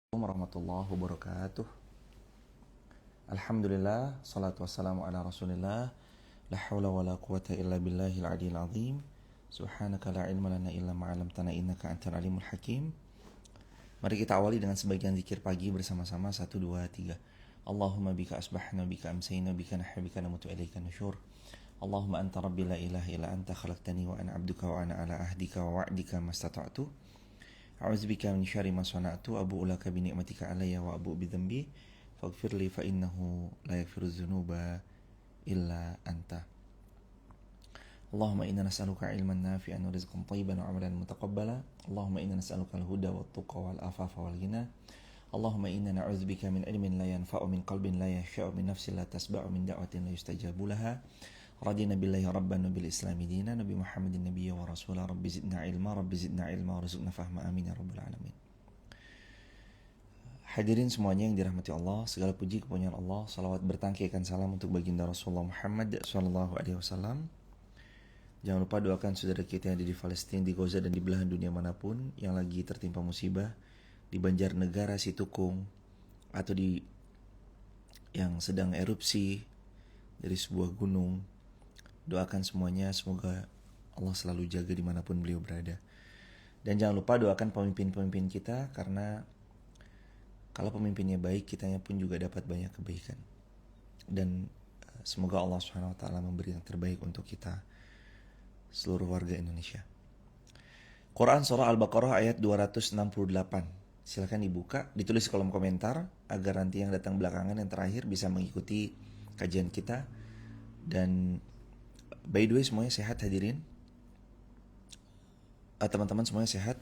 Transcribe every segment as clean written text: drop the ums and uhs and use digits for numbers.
Warahmatullahi wabarakatuh. Alhamdulillah, salatu wassalamu ala rasulillah. La hawla wa la quwata illa billahil aliyil azim. Subhanaka la ilma lana illa ma'alamtana innaka antal alimul hakim. Mari kita awali dengan sebagian zikir pagi bersama-sama. 1, 2, 3. Allahumma bika asbahna, bika amsayna, bika nahya, bika namutu ilaika nusyur. Allahumma anta rabbi la ilaha illa anta khalaqtani wa ana abduka wa ana ala ahdika wa wa'dika mastata'tu. A'udzubika min syarri ma sana'tu abu'u laka bi ni'matika alayya wa abu'u bi dhanbi faghfirli fa innahu la yaghfiru dzunuba illa anta. Allahumma inna nas'aluka ilman nafi'an wa rizqan thayyiban wa 'amalan mutaqabbala. Allahumma inna nas'aluka al-huda wat tuqa wal afafa wal ghina. Allahumma inna na'udzubika min ilmin la yanfa'u min qalbin la yahsha'u min nafsin la tasba'u min da'watin la yustajabu laha. Radina billahi rabban wa bil islami dina nabi Muhammadin nabiyya wa rasulah rabbi zidna ilma wa rizqna fahma amin ya rabbal alamin. Hadirin semuanya yang dirahmati Allah, segala puji kepunyaan Allah, salawat bertangkaikan salam untuk baginda Rasulullah Muhammad sallallahu alaihi wasallam. Jangan lupa doakan saudara kita yang ada di Palestina, di Gaza dan di belahan dunia manapun yang lagi tertimpa musibah, di Banjarnegara, Situkung, atau di yang sedang erupsi dari sebuah gunung. Doakan semuanya, semoga Allah selalu jaga dimanapun beliau berada. Dan jangan lupa doakan pemimpin-pemimpin kita, karena kalau pemimpinnya baik, kitanya pun juga dapat banyak kebaikan. Dan semoga Allah SWT memberi yang terbaik untuk kita, seluruh warga Indonesia. Quran Surah Al-Baqarah ayat 268. Silakan dibuka, ditulis di kolom komentar, agar nanti yang datang belakangan yang terakhir bisa mengikuti kajian kita. Dan by the way, semuanya sehat hadirin? Teman-teman semuanya sehat?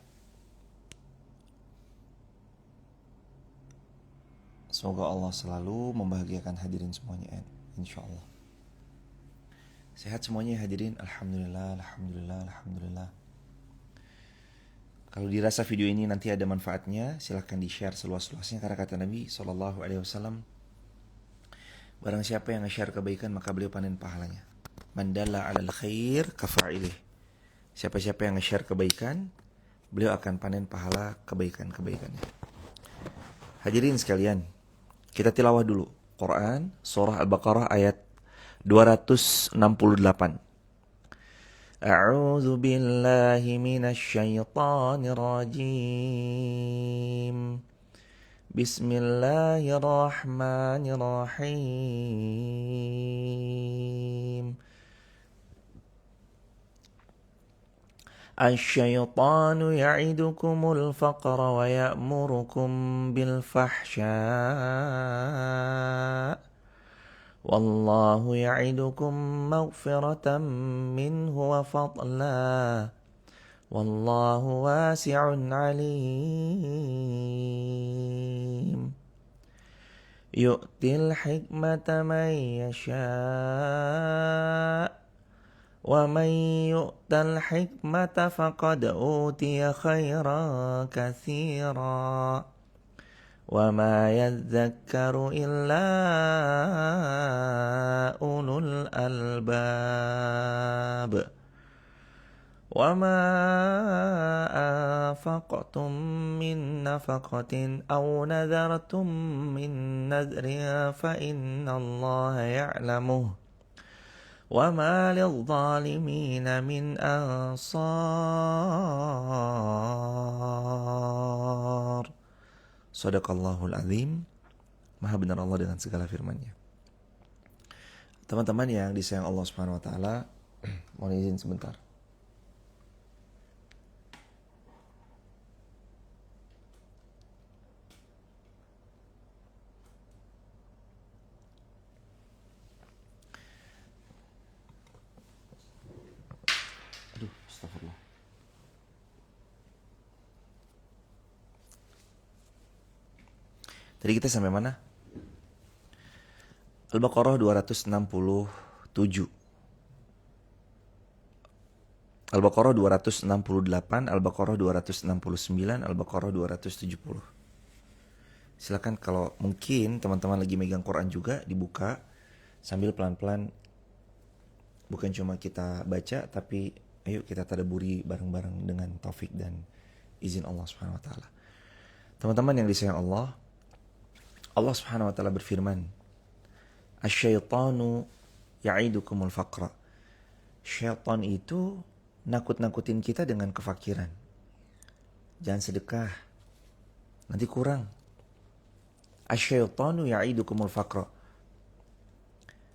Semoga Allah selalu membahagiakan hadirin semuanya, insyaAllah. Sehat semuanya hadirin? Alhamdulillah, alhamdulillah, alhamdulillah. Kalau dirasa video ini nanti ada manfaatnya, silahkan di-share seluas-luasnya, karena kata Nabi SAW, barang siapa yang nge-share kebaikan maka beliau panen pahalanya. Man dalla 'alal khair kafa'ilih. Siapa-siapa yang nge-share kebaikan, beliau akan panen pahala kebaikan-kebaikannya. Hadirin sekalian, kita tilawah dulu Quran Surah Al-Baqarah ayat 268. A'udzu billahi minasy syaithanir rajim. Bismillahirrahmanirrahim. الشيطان يعدكم الفقر ويأمركم بالفحشاء والله يعدكم مغفرة منه وفضلا والله واسع عليم يؤتي الحكمة من يشاء ومن يؤت الحكمة فقد أوتي خيرا كثيرا وما يذكر إلا أولو الألباب وما أنفقتم من نفقة أو نذرتم من نذر فإن الله يعلمه وما للظالمين من أنصار. Shadaqallahul azim. Maha benar Allah dengan segala firman-Nya. Teman-teman yang disayang Allah Subhanahu wa taala, mohon izin sebentar. Aduh, astagfirullah. Tadi kita sampai mana? Al-Baqarah 267. Al-Baqarah 268, Al-Baqarah 269, Al-Baqarah 270. Silakan kalau mungkin teman-teman lagi megang Quran juga dibuka sambil pelan-pelan. Bukan cuma kita baca, tapi ayo kita tadabburi bareng-bareng dengan taufik dan izin Allah Subhanahu wa taala. Teman-teman yang disayang Allah, Allah Subhanahu wa taala berfirman, "Asyaitanu ya'idukumul faqra." Syaitan itu nakut-nakutin kita dengan kefakiran. Jangan sedekah, nanti kurang. Asyaitanu ya'idukumul faqra.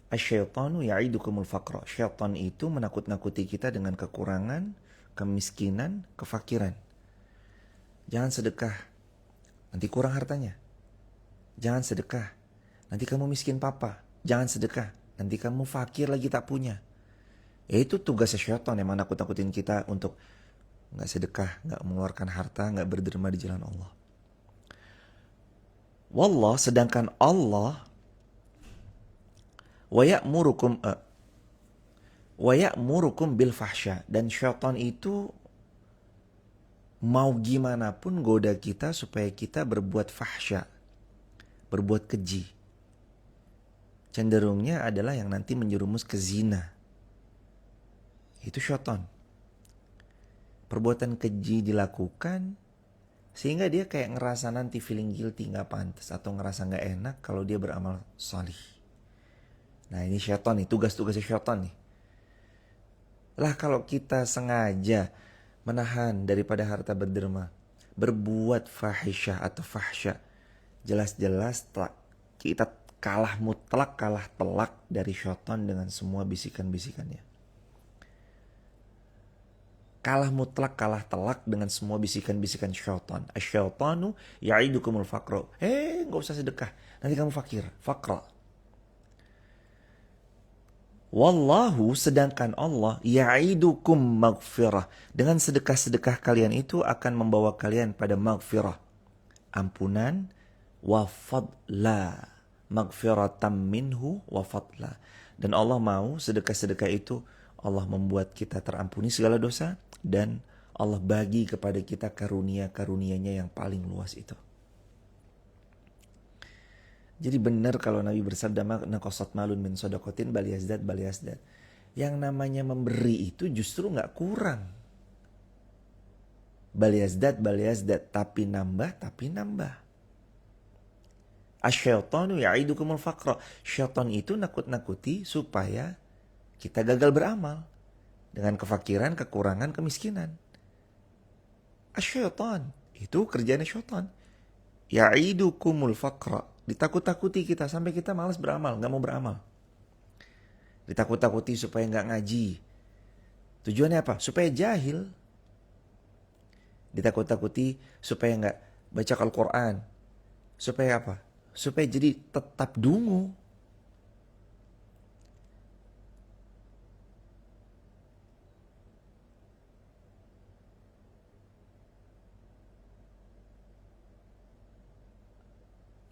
Asyaitanu ya'idukumul faqra. Syaitan itu menakut-nakuti kita dengan kekurangan, kemiskinan, kefakiran. Jangan sedekah, nanti kurang hartanya. Jangan sedekah, nanti kamu miskin papa. Jangan sedekah, nanti kamu fakir lagi tak punya. Itu tugas syaitan yang nakut-nakutin kita untuk gak sedekah, gak mengeluarkan harta, gak berderma di jalan Allah. Wallah, sedangkan Allah wa ya'murukum bil fahsya, dan syaitan itu mau gimana pun goda kita supaya kita berbuat fahsya, berbuat keji. Cenderungnya adalah yang nanti menjerumus ke zina. Itu syaitan. Perbuatan keji dilakukan sehingga dia kayak ngerasa nanti feeling guilty, gak pantas, atau ngerasa gak enak kalau dia beramal salih. Nah ini syaitan nih, tugas-tugasnya syaitan nih. Lah kalau kita sengaja menahan daripada harta berderma, berbuat fahisyah atau fahsya, jelas-jelas kita kalah mutlak, kalah telak dari syaitan dengan semua bisikan-bisikannya. Kalah mutlak, kalah telak dengan semua bisikan-bisikan syaitan. Asyaitanu ya'idukumul faqra. Gak usah sedekah, nanti kamu fakir, faqra. Wallahu, sedangkan Allah ya'idukum maghfirah. Dengan sedekah-sedekah kalian itu akan membawa kalian pada maghfirah, ampunan, wa fadla, maghfiratam minhu wa fadla. Dan Allah mau sedekah-sedekah itu Allah membuat kita terampuni segala dosa, dan Allah bagi kepada kita karunia-karunianya yang paling luas itu. Jadi benar kalau Nabi bersabda, naqasat malun min shadaqatin bal yazdad. Yang namanya memberi itu justru gak kurang. Bal yazdad, tapi nambah. Asyaitanu ya'idukumul faqra. Syaitan itu nakut-nakuti supaya kita gagal beramal dengan kefakiran, kekurangan, kemiskinan. Asyaitan, itu kerjaan syaitan. Ya'idukumul faqra. Ditakut-takuti kita sampai kita malas beramal, gak mau beramal. Ditakut-takuti supaya gak ngaji. Tujuannya apa? Supaya jahil. Ditakut-takuti supaya gak baca Al-Quran. Supaya apa? Supaya jadi tetap dungu.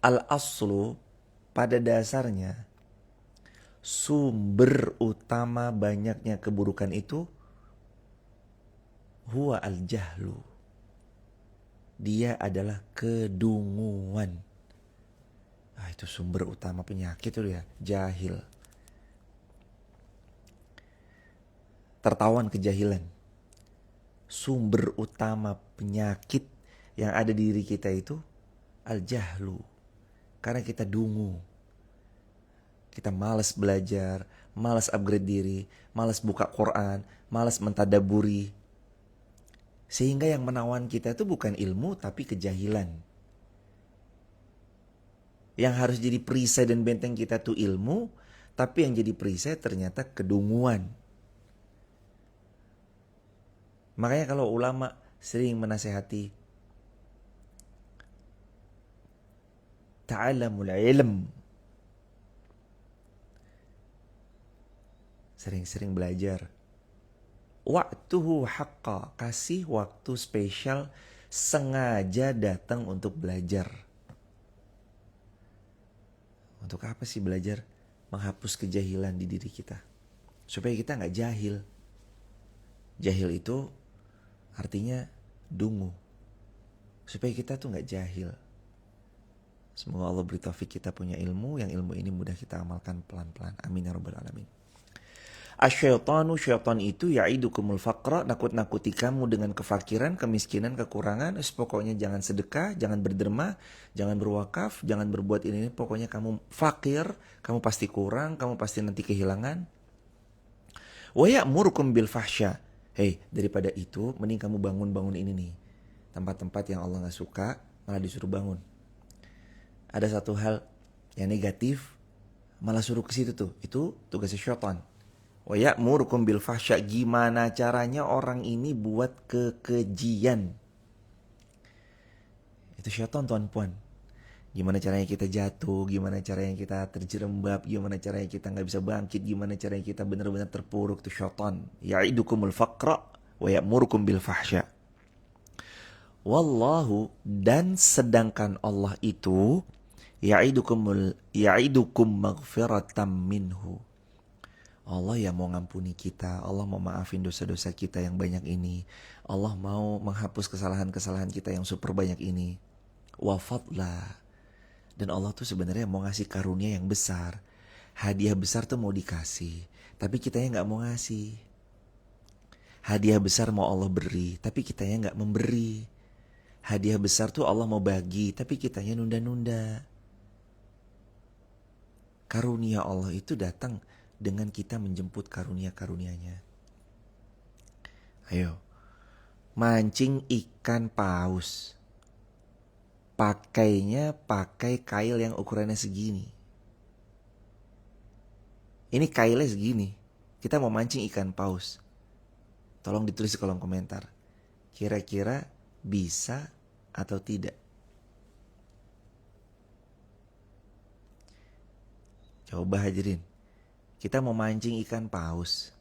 Al-aslu, pada dasarnya sumber utama banyaknya keburukan itu huwa al-jahlu. Dia adalah kedunguan. Itu sumber utama penyakit itu ya, jahil. Tertawan kejahilan. Sumber utama penyakit yang ada di diri kita itu al-jahlu. Karena kita dungu. Kita malas belajar, malas upgrade diri, malas buka Quran, malas mentadaburi. Sehingga yang menawan kita itu bukan ilmu tapi kejahilan. Yang harus jadi perisai dan benteng kita tuh ilmu, tapi yang jadi perisai ternyata kedunguan. Makanya kalau ulama sering menasehati, ta'alamul ilm. Sering-sering belajar. Waktuhu haqqa. Kasih waktu spesial, sengaja datang untuk belajar. Untuk apa sih belajar? Menghapus kejahilan di diri kita. Supaya kita gak jahil. Jahil itu artinya dungu. Supaya kita tuh gak jahil. Semoga Allah beri taufik kita punya ilmu, yang ilmu ini mudah kita amalkan pelan-pelan. Amin ya rabbal alamin. Asyaitanu, syaitan itu ya'idukumul faqra, nakut-nakuti kamu dengan kefakiran, kemiskinan, kekurangan. Pokoknya jangan sedekah, jangan berderma, jangan berwakaf, jangan berbuat ini. Pokoknya kamu fakir, kamu pasti kurang, kamu pasti nanti kehilangan. Wa ya'murukum bil fahsya. Hei, daripada itu mending kamu bangun-bangun ini nih. Tempat-tempat yang Allah gak suka, malah disuruh bangun. Ada satu hal yang negatif, malah suruh ke situ tuh. Itu tugasnya syaitan. Wa ya'murukum bil fahsya. Gimana caranya orang ini buat kekejian? Itu syaitan, tuan-puan. Gimana caranya kita jatuh, gimana caranya kita terjerembab, gimana caranya kita gak bisa bangkit, gimana caranya kita benar-benar terpuruk. Itu syaitan. Ya'idukumul faqra wa ya'murukum bil fahsya. Wallahu, dan sedangkan Allah itu ya'idukum maghfiratam minhu. Allah yang mau ngampuni kita, Allah mau maafin dosa-dosa kita yang banyak ini. Allah mau menghapus kesalahan-kesalahan kita yang super banyak ini. Wa fadla. Dan Allah tuh sebenarnya mau ngasih karunia yang besar. Hadiah besar tuh mau dikasih, tapi kitanya gak mau ngasih. Hadiah besar mau Allah beri, tapi kitanya gak memberi. Hadiah besar tuh Allah mau bagi, tapi kitanya nunda-nunda. Karunia Allah itu datang dengan kita menjemput karunia-karunianya. Ayo, mancing ikan paus. Pakainya pakai kail yang ukurannya segini. Ini kailnya segini. Kita mau mancing ikan paus. Tolong ditulis di kolom komentar. Kira-kira bisa atau tidak? Coba hadirin. Kita mau mancing ikan paus.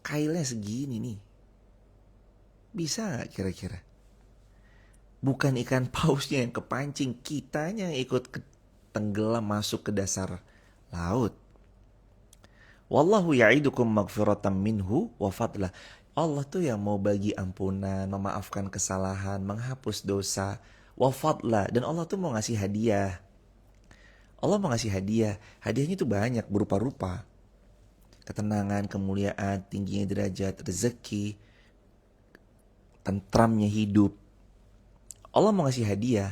Kailnya segini nih. Bisa gak kira-kira? Bukan ikan pausnya yang kepancing, kitanya yang ikut tenggelam masuk ke dasar laut. Wallahu ya'idukum maghfiratan minhu wa fadlah. Allah tuh yang mau bagi ampunan, memaafkan kesalahan, menghapus dosa, wa fadlah. Dan Allah tuh mau ngasih hadiah. Allah mau ngasih hadiah. Hadiahnya tuh banyak, berupa-rupa. Ketenangan, kemuliaan, tingginya derajat, rezeki, tentramnya hidup. Allah mau ngasih hadiah.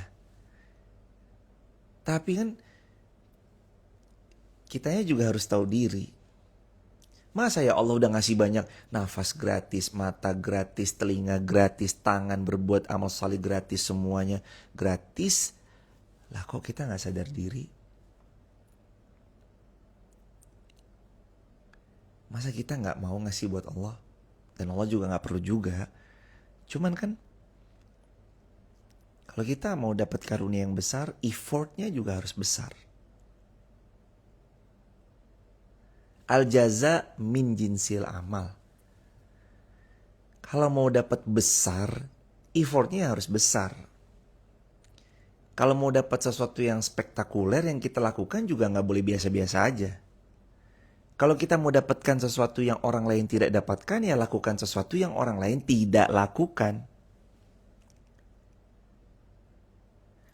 Tapi kan kitanya juga harus tahu diri. Masa ya Allah udah ngasih banyak, nafas gratis, mata gratis, telinga gratis, tangan berbuat amal salih gratis, semuanya gratis. Lah kok kita gak sadar diri? Masa kita gak mau ngasih buat Allah? Dan Allah juga gak perlu juga. Cuman kan kalau kita mau dapat karunia yang besar, effortnya juga harus besar. Al-jaza min jinsil amal. Kalau mau dapat besar, effortnya harus besar. Kalau mau dapat sesuatu yang spektakuler, yang kita lakukan juga gak boleh biasa-biasa aja. Kalau kita mau dapatkan sesuatu yang orang lain tidak dapatkan, ya lakukan sesuatu yang orang lain tidak lakukan.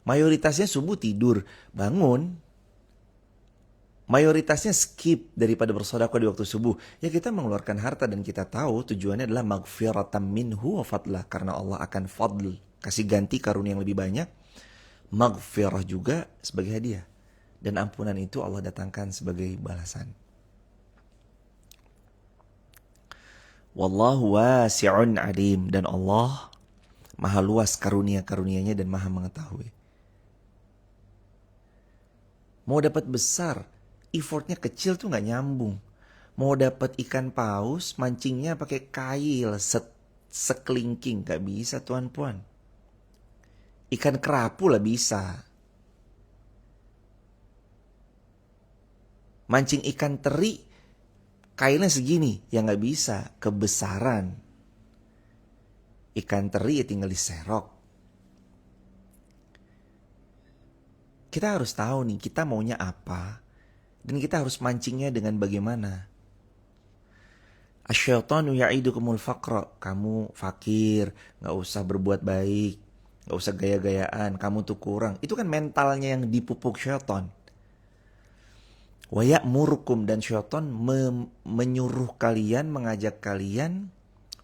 Mayoritasnya subuh tidur, bangun. Mayoritasnya skip daripada bersedekah di waktu subuh. Ya kita mengeluarkan harta dan kita tahu tujuannya adalah maghfiratan minhu wa fadlah. Karena Allah akan fadl, kasih ganti karunia yang lebih banyak. Maghfirah juga sebagai hadiah. Dan ampunan itu Allah datangkan sebagai balasan. Wallahu wasi'un alim. Dan Allah maha luas karunia-karunianya dan maha mengetahui. Mau dapat besar, effortnya kecil tuh gak nyambung. Mau dapat ikan paus, mancingnya pakai kail sekelingking, gak bisa tuan puan. Ikan kerapu lah bisa. Mancing ikan teri, kailnya segini, ya gak bisa, kebesaran. Ikan teri ya tinggal diserok. Kita harus tahu nih, kita maunya apa. Dan kita harus mancingnya dengan bagaimana. Asyaitanu ya'idukumul faqra. Kamu fakir, gak usah berbuat baik, gak usah gaya-gayaan, kamu tuh kurang. Itu kan mentalnya yang dipupuk syaitan. Wa ya'murukum, dan syaitan menyuruh kalian, mengajak kalian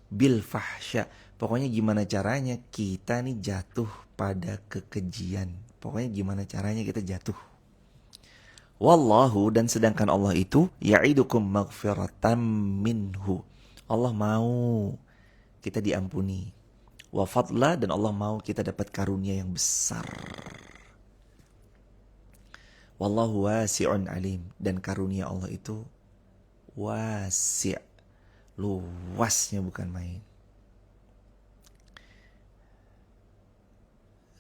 bil fahsya. Pokoknya gimana caranya kita nih jatuh pada kekejian. Pokoknya gimana caranya kita jatuh. Wallahu, dan sedangkan Allah itu ya'idukum maghfiratan minhu. Allah mau kita diampuni. Wa fadla, dan Allah mau kita dapat karunia yang besar. Wallahu wasi'un alim, dan karunia Allah itu wasi', luasnya bukan main.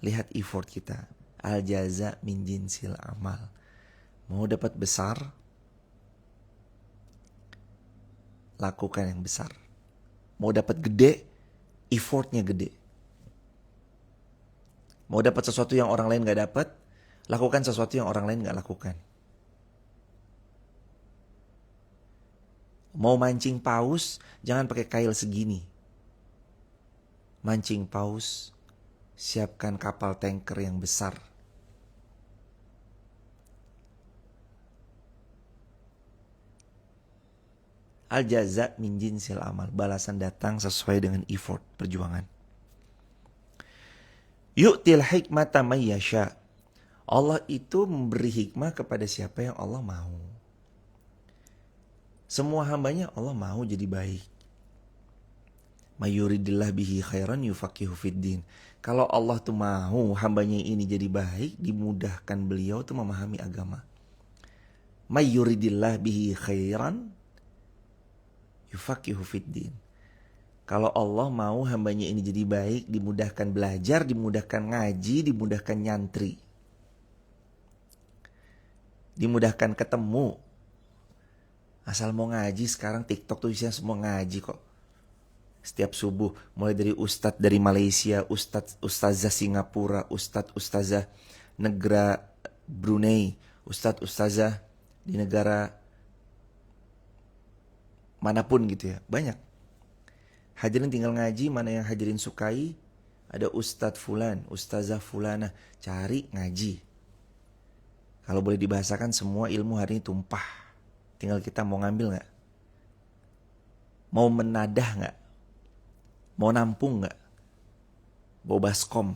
Lihat effort kita. Al jaza min jinsil amal. Mau dapat besar, lakukan yang besar. Mau dapat gede, effortnya gede. Mau dapat sesuatu yang orang lain gak dapat, lakukan sesuatu yang orang lain gak lakukan. Mau mancing paus, jangan pakai kail segini. Mancing paus, siapkan kapal tanker yang besar. Al-jaza min jinsil amal. Balasan datang sesuai dengan effort, perjuangan. Yu'til hikmata may yasha. Allah itu memberi hikmah kepada siapa yang Allah mau. Semua hambanya Allah mau jadi baik. Mayuridillah bihi khairan yufaqihu fiddin. Kalau Allah tuh mau hambanya ini jadi baik, dimudahkan beliau tuh memahami agama. Mayuridillah bihi khairan yufaqihu fiddin. Kalau Allah mau hambanya ini jadi baik, dimudahkan belajar, dimudahkan ngaji, dimudahkan nyantri, dimudahkan ketemu. Asal mau ngaji, sekarang TikTok tuh isinya semua ngaji kok. Setiap subuh, mulai dari ustadz dari Malaysia, ustazah Singapura, ustazah negara Brunei, ustazah di negara manapun gitu ya, banyak. Hadirin tinggal ngaji, mana yang hadirin sukai, ada ustadz fulan, ustazah fulana, cari ngaji. Kalau boleh dibahasakan, semua ilmu hari ini tumpah. Tinggal kita mau ngambil gak? Mau menadah gak? Mau nampung gak? Bawa baskom.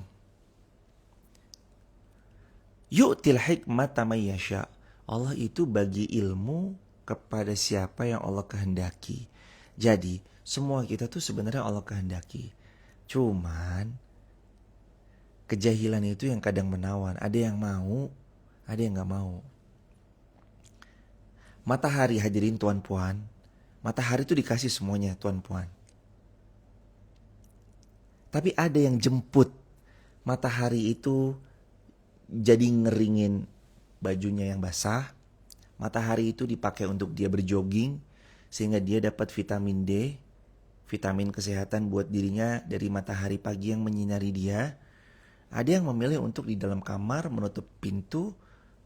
Yu'til hikmata may yasha. Allah itu bagi ilmu kepada siapa yang Allah kehendaki. Jadi semua kita tuh sebenarnya Allah kehendaki. Cuman kejahilan itu yang kadang menawan. Ada yang mau, ada yang gak mau. Matahari, hadirin tuan puan, matahari itu dikasih semuanya tuan puan. Tapi ada yang jemput. Matahari itu jadi ngeringin bajunya yang basah. Matahari itu dipakai untuk dia berjogging sehingga dia dapat vitamin D, vitamin kesehatan buat dirinya dari matahari pagi yang menyinari dia. Ada yang memilih untuk di dalam kamar menutup pintu,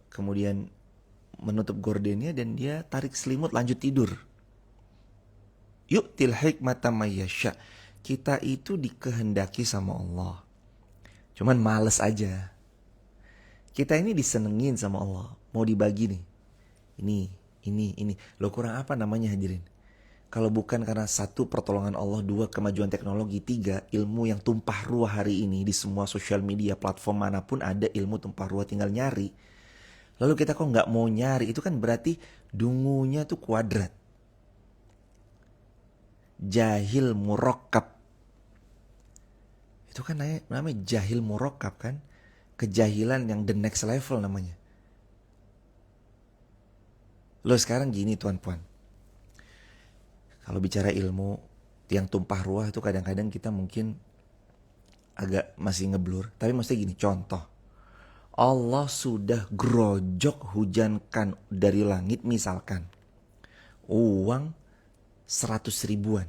kemudian menutup gordennya, dan dia tarik selimut lanjut tidur. Yu'til hikmata may yasha. Kita itu dikehendaki sama Allah. Cuman males aja. Kita ini disenengin sama Allah. Mau dibagi nih. Ini. Lo kurang apa namanya hadirin? Kalau bukan karena satu, pertolongan Allah, dua, kemajuan teknologi, tiga, ilmu yang tumpah ruah hari ini di semua sosial media, platform manapun ada ilmu tumpah ruah, tinggal nyari. Lalu kita kok nggak mau nyari, itu kan berarti dungunya tuh kuadrat. Jahil murakkab. Itu kan namanya jahil murakkab kan? Kejahilan yang the next level namanya. Lo sekarang gini tuan puan. Kalau bicara ilmu yang tumpah ruah itu kadang-kadang kita mungkin agak masih ngeblur. Tapi maksudnya gini, contoh. Allah sudah grojok hujankan dari langit misalkan uang 100 ribuan,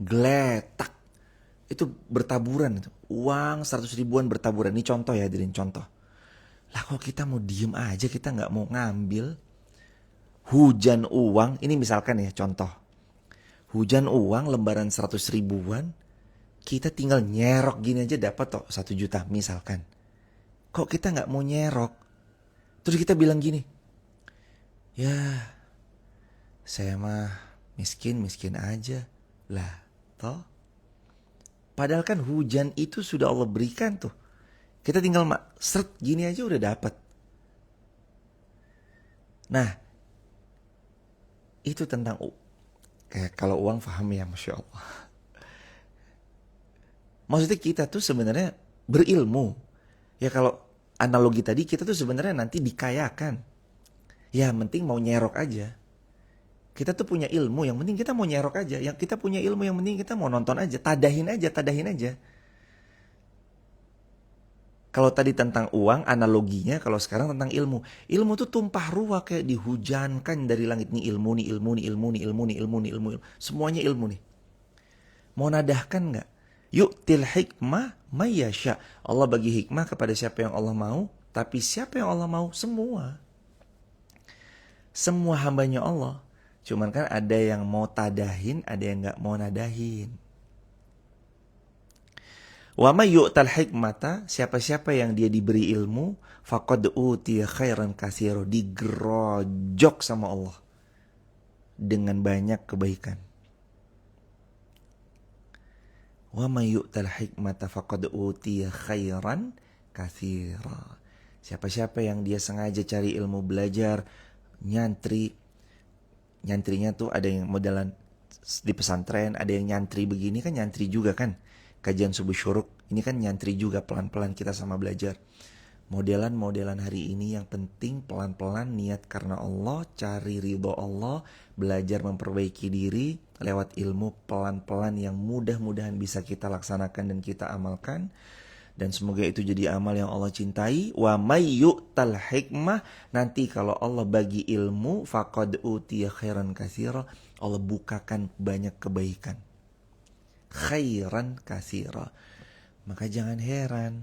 geletak, itu bertaburan, itu uang 100 ribuan bertaburan. Ini contoh ya, hadirin, contoh. Lah kok kita mau diem aja, kita nggak mau ngambil hujan uang. Ini misalkan ya contoh, hujan uang lembaran 100 ribuan, kita tinggal nyerok gini aja dapat toh 1 juta misalkan. Kok kita gak mau nyerok? Terus kita bilang gini, Ya, saya mah miskin aja. Lah, toh. Padahal kan hujan itu sudah Allah berikan tuh. Kita tinggal seret gini aja udah dapat. Nah, itu tentang kayak kalau uang paham ya, Masya Allah. Maksudnya kita tuh sebenarnya berilmu. Ya kalau analogi tadi kita tuh sebenarnya nanti dikayakan. Ya penting mau nyerok aja. Kita tuh punya ilmu, yang penting kita mau nyerok aja. Yang kita punya ilmu, yang penting kita mau nonton aja. Tadahin aja. Kalau tadi tentang uang, analoginya kalau sekarang tentang ilmu. Ilmu tuh tumpah ruah kayak dihujankan dari langit. Nih ilmu, nih ilmu, nih ilmu, nih ilmu, nih ilmu, nih ilmu. Semuanya ilmu nih. Mau nadahkan nggak? Yu'til hikmah mayyasha. Allah bagi hikmah kepada siapa yang Allah mau. Tapi siapa yang Allah mau? Semua. Semua hambanya Allah. Cuman kan ada yang mau tadahin, ada yang nggak mau nadahin. Wa may yu'tal hikmata, siapa-siapa yang dia diberi ilmu, faqad utiya khairan katsira, digerojok sama Allah dengan banyak kebaikan. Wa may yu'tal hikmata faqad utiya khairan katsira. Siapa-siapa yang dia sengaja cari ilmu, belajar, nyantrinya tuh ada yang modelan di pesantren, ada yang nyantri begini kan nyantri juga kan. Kajian subuh syuruk, ini kan nyantri juga, pelan-pelan kita sama belajar. Modelan hari ini yang penting pelan-pelan niat karena Allah, cari ridho Allah, belajar memperbaiki diri lewat ilmu pelan-pelan yang mudah-mudahan bisa kita laksanakan dan kita amalkan. Dan semoga itu jadi amal yang Allah cintai. Wa may yu'tal hikmah, nanti kalau Allah bagi ilmu, faqad utiya khairan katsira, Allah bukakan banyak kebaikan. Khairan katsira. Maka jangan heran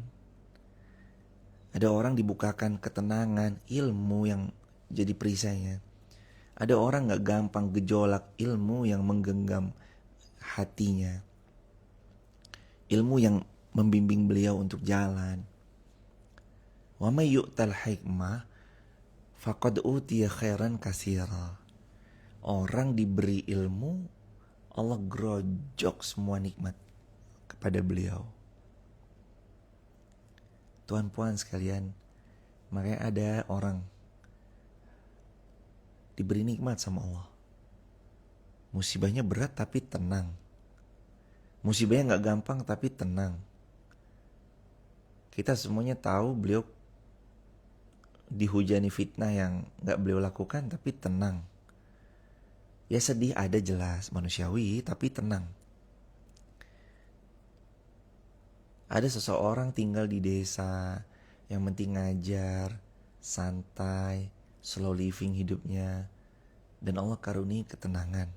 ada orang dibukakan ketenangan, ilmu yang jadi perisainya. Ada orang gak gampang gejolak, ilmu yang menggenggam hatinya. Ilmu yang membimbing beliau untuk jalan. Wa may yu'tal hikmah faqad utiya khairan katsira. Orang diberi ilmu, Allah gerojok semua nikmat kepada beliau. Tuan puan sekalian, makanya ada orang diberi nikmat sama Allah. Musibahnya berat tapi tenang. Musibahnya gak gampang tapi tenang. Kita semuanya tahu beliau dihujani fitnah yang gak beliau lakukan tapi tenang. Ya sedih ada jelas, manusiawi tapi tenang. Ada seseorang tinggal di desa yang penting ngajar, santai, slow living hidupnya, dan Allah karuniai ketenangan.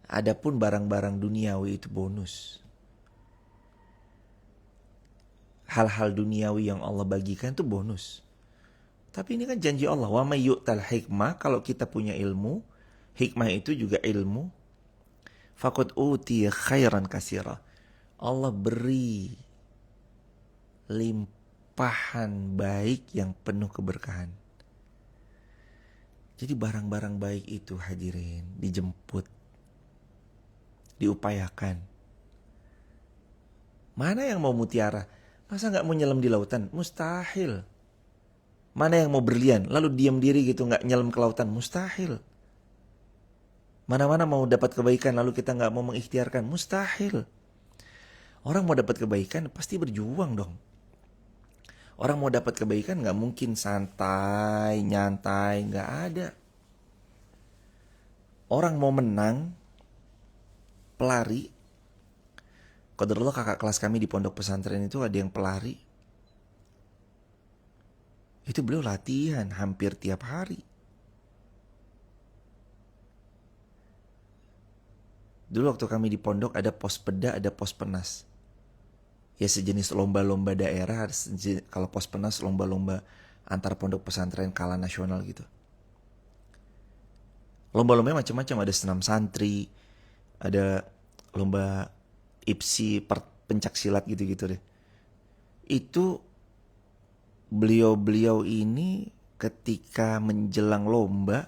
Adapun barang-barang duniawi itu bonus. Hal-hal duniawi yang Allah bagikan itu bonus. Tapi ini kan janji Allah, wa may yu'tal hikmah, kalau kita punya ilmu, hikmah itu juga ilmu, faqad utiya khairan katsira. Allah beri limpahan baik yang penuh keberkahan. Jadi barang-barang baik itu hadirin dijemput, diupayakan. Mana yang mau mutiara? Masa gak mau nyelam di lautan? Mustahil. Mana yang mau berlian lalu diam diri gitu gak nyelam ke lautan? Mustahil. Mana-mana mau dapat kebaikan lalu kita gak mau mengikhtiarkan? Mustahil. Orang mau dapat kebaikan pasti berjuang dong. Orang mau dapat kebaikan gak mungkin santai, nyantai, gak ada. Orang mau menang, pelari. Qadarullah kakak kelas kami di pondok pesantren itu ada yang pelari. Itu beliau latihan hampir tiap hari. Dulu waktu kami di pondok ada pos peda, ada pos penas. Ya sejenis lomba-lomba daerah, kalau pos penas lomba-lomba antar pondok pesantren skala nasional gitu. Lomba-lombanya macam-macam, ada senam santri, ada lomba IPSI, pencak silat gitu-gitu deh. Itu beliau-beliau ini ketika menjelang lomba,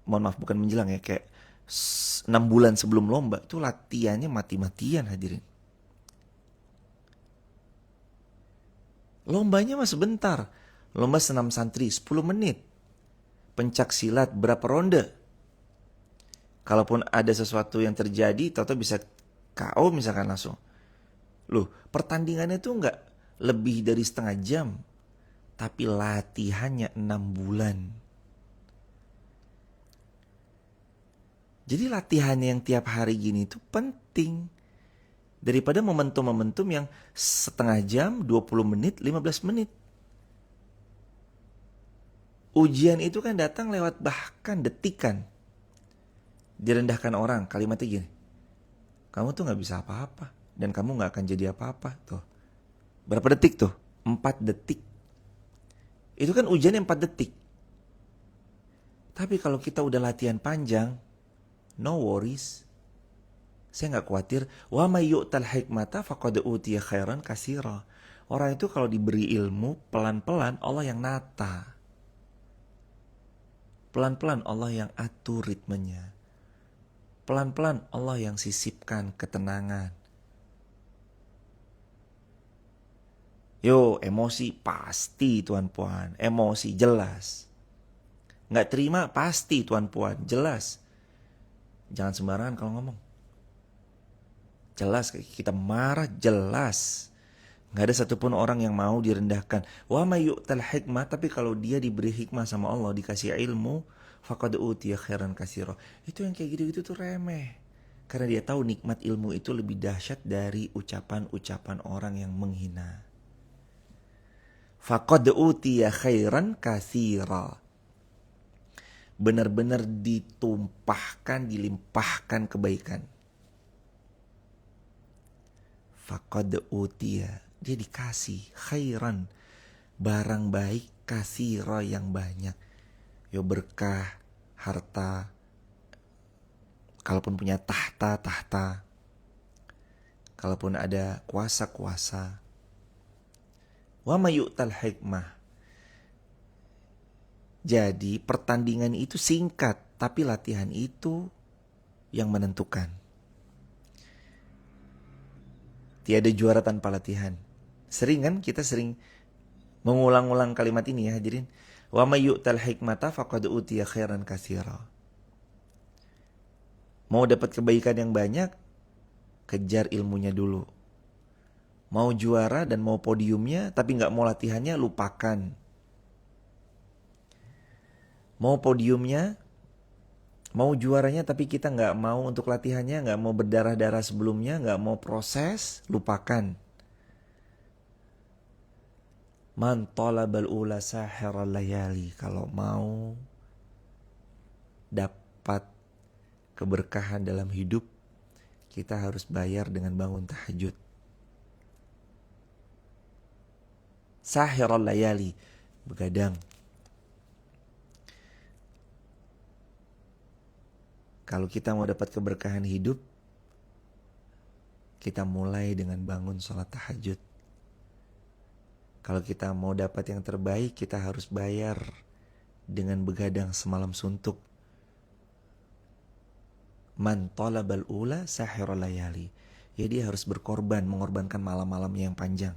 mohon maaf bukan menjelang ya, kayak 6 bulan sebelum lomba itu latihannya mati-matian hadirin. Lombanya mah sebentar. Lomba senam santri 10 menit. Pencak silat berapa ronde? Kalaupun ada sesuatu yang terjadi, tahu-tahu bisa KO misalkan langsung. Loh, pertandingannya tuh nggak lebih dari setengah jam. Tapi latihannya 6 bulan. Jadi latihan yang tiap hari gini tuh penting. Daripada momentum-momentum yang setengah jam, 20 menit, 15 menit. Ujian itu kan datang lewat bahkan detikan. Direndahkan orang, kalimatnya gini. Kamu tuh gak bisa apa-apa. Dan kamu gak akan jadi apa-apa. Tuh. Berapa detik tuh? 4 detik. Itu kan ujiannya 4 detik. Tapi kalau kita udah latihan panjang, no worries. Saya gak khawatir. Wa may yu'tal hikmata faqad utiya khairan katsira. Orang itu kalau diberi ilmu, pelan-pelan Allah yang nata. Pelan-pelan Allah yang atur ritmenya. Pelan-pelan Allah yang sisipkan ketenangan. Yo, emosi pasti tuan puan. Emosi jelas. Gak terima pasti tuan puan. Jelas. Jangan sembarangan kalau ngomong. Jelas, kita marah jelas. Gak ada satupun orang yang mau direndahkan. Wa may yu'tal hikmah, tapi kalau dia diberi hikmah sama Allah, dikasih ilmu, faqad utiya khairan katsira. Itu yang kayak gitu-gitu tuh remeh. Karena dia tahu nikmat ilmu itu lebih dahsyat dari ucapan-ucapan orang yang menghina. Faqad utiya khairan katsira. Benar-benar ditumpahkan, dilimpahkan kebaikan. Faqad utiya, dia dikasih khairan, barang baik, katsira yang banyak. Yo berkah, harta, kalaupun punya tahta, kalaupun ada kuasa. Wa may yu'tal hikmah. Jadi pertandingan itu singkat, tapi latihan itu yang menentukan. Tiada juara tanpa latihan. Sering kan kita sering mengulang-ulang kalimat ini ya hadirin. Wa may yu'tal hikmata faqad utiya khairan katsira. Mau dapat kebaikan yang banyak, kejar ilmunya dulu. Mau juara dan mau podiumnya tapi gak mau latihannya, lupakan. Mau podiumnya, mau juaranya tapi kita gak mau untuk latihannya, gak mau berdarah-darah sebelumnya, gak mau proses, lupakan. Man talabal ula sahiral layali. Kalau mau dapat keberkahan dalam hidup, kita harus bayar dengan bangun tahajud. Sahiral layali, begadang. Kalau kita mau dapat keberkahan hidup, kita mulai dengan bangun sholat tahajud. Kalau kita mau dapat yang terbaik, kita harus bayar dengan begadang semalam suntuk. Man talabal ula sahiral layali. Ya dia harus berkorban, mengorbankan malam-malam yang panjang.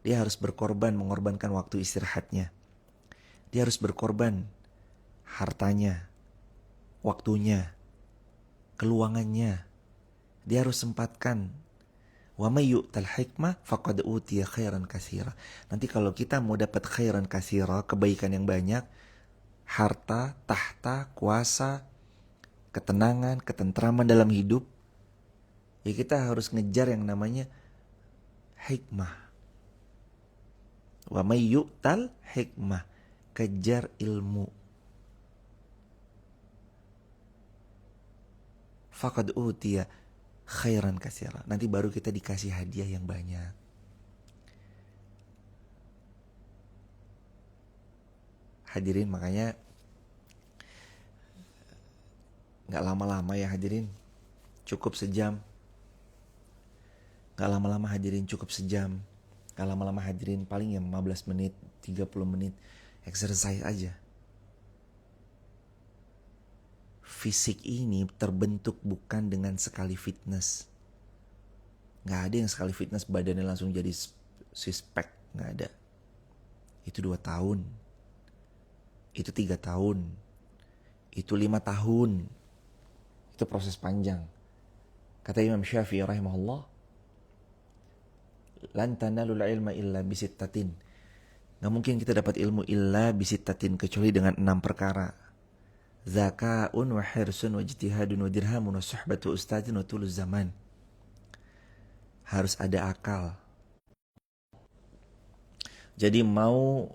Dia harus berkorban, mengorbankan waktu istirahatnya. Dia harus berkorban hartanya, waktunya, keluangannya. Dia harus sempatkan. Wa may yu'tal hikmah faqad utiya khairan katsira. Nanti kalau kita mau dapat khairan katsira, kebaikan yang banyak, harta, tahta, kuasa, ketenangan, ketentraman dalam hidup, ya kita harus ngejar yang namanya hikmah. Wa may yu'tal hikmah, kejar ilmu. Faqad utiya khairan katsira. Nanti baru kita dikasih hadiah yang banyak. Hadirin, makanya gak lama-lama ya hadirin. Cukup sejam. Gak lama-lama hadirin, cukup sejam. Gak lama-lama hadirin, paling ya 15 menit, 30 menit. Exercise aja. Fisik ini terbentuk bukan dengan sekali fitness. Gak ada yang sekali fitness badannya langsung jadi six-pack. Gak ada. Itu 2 tahun. Itu 3 tahun. Itu 5 tahun. Itu proses panjang. Kata Imam Syafi'i rahimahullah, lan tanalul ilma illa bisittatin. Gak mungkin kita dapat ilmu illa bisittatin, kecuali dengan 6 perkara. Zaka'un wa hirsun wa ijtihadun wa dirhamun wa suhbatu ustadin wa tuluz zaman. Harus ada akal. Jadi mau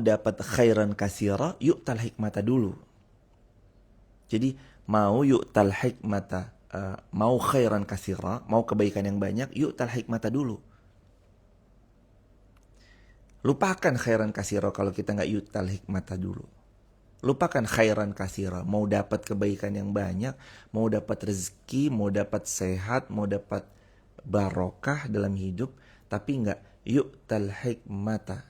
dapat khairan kasira, yuk tal hikmata dulu. Jadi mau yuk tal hikmata, mau khairan kasira, mau kebaikan yang banyak, yuk tal hikmata dulu. Lupakan khairan kasira kalau kita nggak yuk tal hikmata dulu. Lupakan khairan kasira, mau dapat kebaikan yang banyak, mau dapat rezeki, mau dapat sehat, mau dapat barokah dalam hidup, tapi nggak yuk tal hikmata.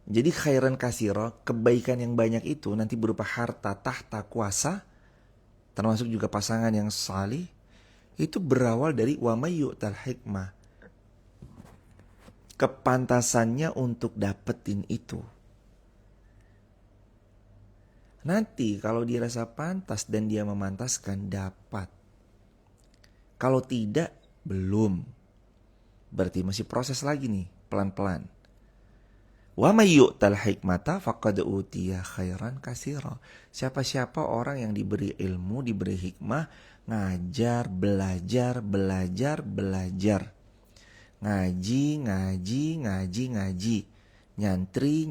Jadi khairan kasira, kebaikan yang banyak itu nanti berupa harta, tahta, kuasa, termasuk juga pasangan yang salih, itu berawal dari wa may yu'tal hikmah. Kepantasannya untuk dapetin itu. Nanti kalau dia rasa pantas dan dia memantaskan, dapat. Kalau tidak, belum. Berarti masih proses lagi nih, pelan-pelan. Wa may yu'tal hikmata faqad utiya khairan katsira. Siapa-siapa orang yang diberi ilmu, diberi hikmah, ngajar, belajar. Ngaji. Nyantri.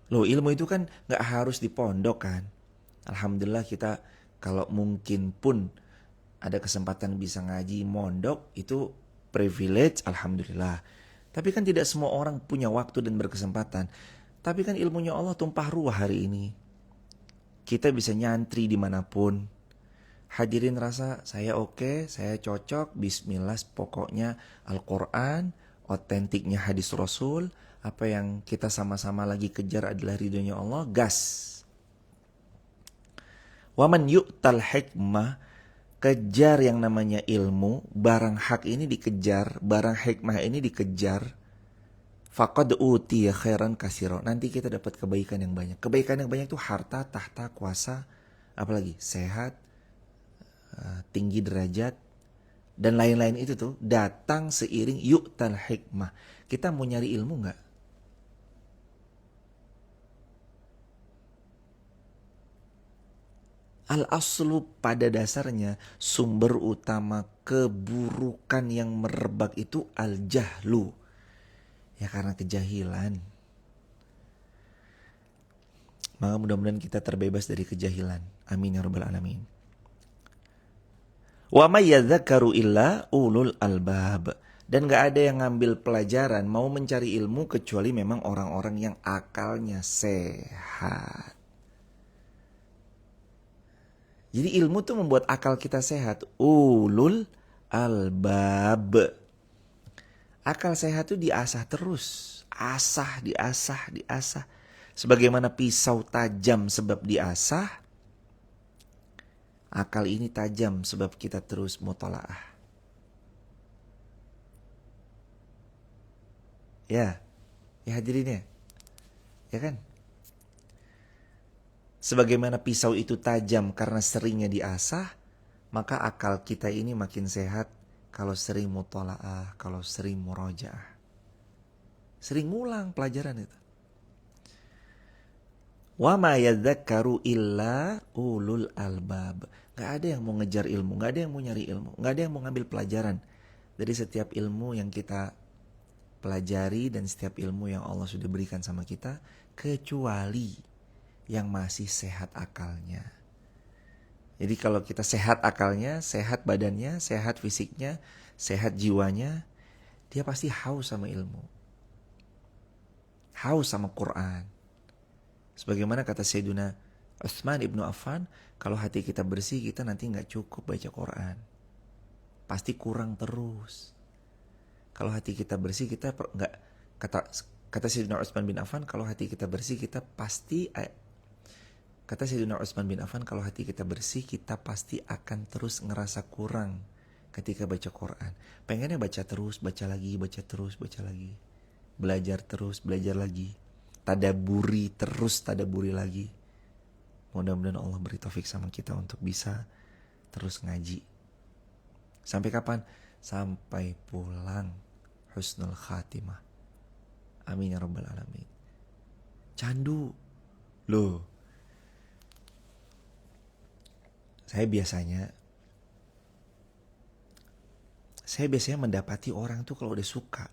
Loh, ilmu itu kan gak harus di pondok kan. Alhamdulillah kita kalau mungkin pun ada kesempatan bisa ngaji mondok, itu privilege, alhamdulillah. Tapi kan tidak semua orang punya waktu dan berkesempatan. Tapi kan ilmunya Allah tumpah ruah hari ini. Kita bisa nyantri dimanapun. Hadirin rasa saya oke, saya cocok, bismillah, pokoknya Al-Quran, otentiknya hadis Rasul, apa yang kita sama-sama lagi kejar adalah ridhonya Allah, gas. Waman yu'tal hikmah, kejar yang namanya ilmu, barang hak ini dikejar, barang hikmah ini dikejar, faqad utiya khairan katsira. Nanti kita dapat kebaikan yang banyak. Kebaikan yang banyak itu harta, tahta, kuasa, apalagi sehat, tinggi derajat, dan lain-lain itu tuh datang seiring yu'tal hikmah. Kita mau nyari ilmu enggak? Al-aslu pada dasarnya sumber utama keburukan yang merebak itu al-jahlu. Ya karena kejahilan. Maka mudah-mudahan kita terbebas dari kejahilan. Amin ya rabbal alamin. Wa may yadhakkaru illa ulul albab. Dan gak ada yang ngambil pelajaran mau mencari ilmu kecuali memang orang-orang yang akalnya sehat. Jadi ilmu tuh membuat akal kita sehat. Ulul albab. Akal sehat tuh diasah terus. Diasah. Sebagaimana pisau tajam sebab diasah, akal ini tajam sebab kita terus mutalaah. Ya hadirin ya. Ya kan? Sebagaimana pisau itu tajam karena seringnya diasah, maka akal kita ini makin sehat kalau sering mutalaah, kalau sering murojaah. Sering ngulang pelajaran itu. Wa ma yadzakkaru illa ulul albab. Gak ada yang mau ngejar ilmu, gak ada yang mau nyari ilmu, gak ada yang mau ngambil pelajaran dari setiap ilmu yang kita pelajari dan setiap ilmu yang Allah sudah berikan sama kita, kecuali yang masih sehat akalnya. Jadi kalau kita sehat akalnya, sehat badannya, sehat fisiknya, sehat jiwanya, dia pasti haus sama ilmu. Haus sama Quran. Sebagaimana kata Sayyiduna Utsman ibnu Affan, Kalau hati kita bersih, kita nanti nggak cukup baca Quran. Pasti kurang terus. Kalau hati kita bersih, kita nggak, kata Sayyidina Utsman bin Affan, kalau hati kita bersih, kita pasti kata Sayyidina Utsman bin Affan, kalau hati kita bersih, kita pasti akan terus ngerasa kurang ketika baca Quran. Pengennya baca terus, baca lagi, baca terus, baca lagi. Belajar terus, belajar lagi. Tadaburi terus, tadaburi lagi. Mudah-mudahan Allah beri taufik sama kita untuk bisa terus ngaji. Sampai kapan? Sampai pulang husnul khatimah. Amin ya rabbal alamin. Candu. Loh. Saya biasanya mendapati orang tuh kalau udah suka,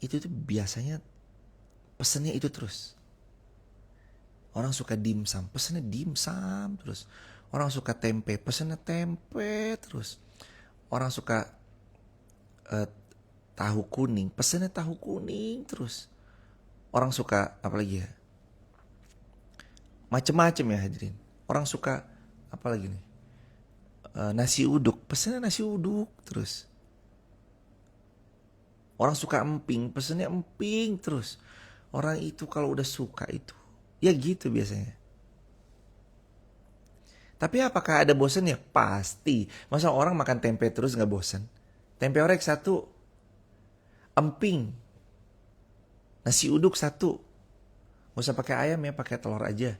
itu tuh biasanya pesennya itu terus. Orang suka dimsum, pesennya dimsum terus. Orang suka tempe, pesennya tempe terus. Orang suka tahu kuning, pesennya tahu kuning terus. Orang suka apa lagi ya? Macem-macem ya hadirin. Orang suka apa lagi nih? Nasi uduk, pesennya nasi uduk terus. Orang suka emping, pesennya emping terus. Orang itu kalau udah suka itu, ya gitu biasanya. Tapi apakah ada bosannya? Pasti. Masa orang makan tempe terus gak bosan? Tempe orek 1, emping, nasi uduk 1. Gak usah pakai ayam ya, pakai telur aja.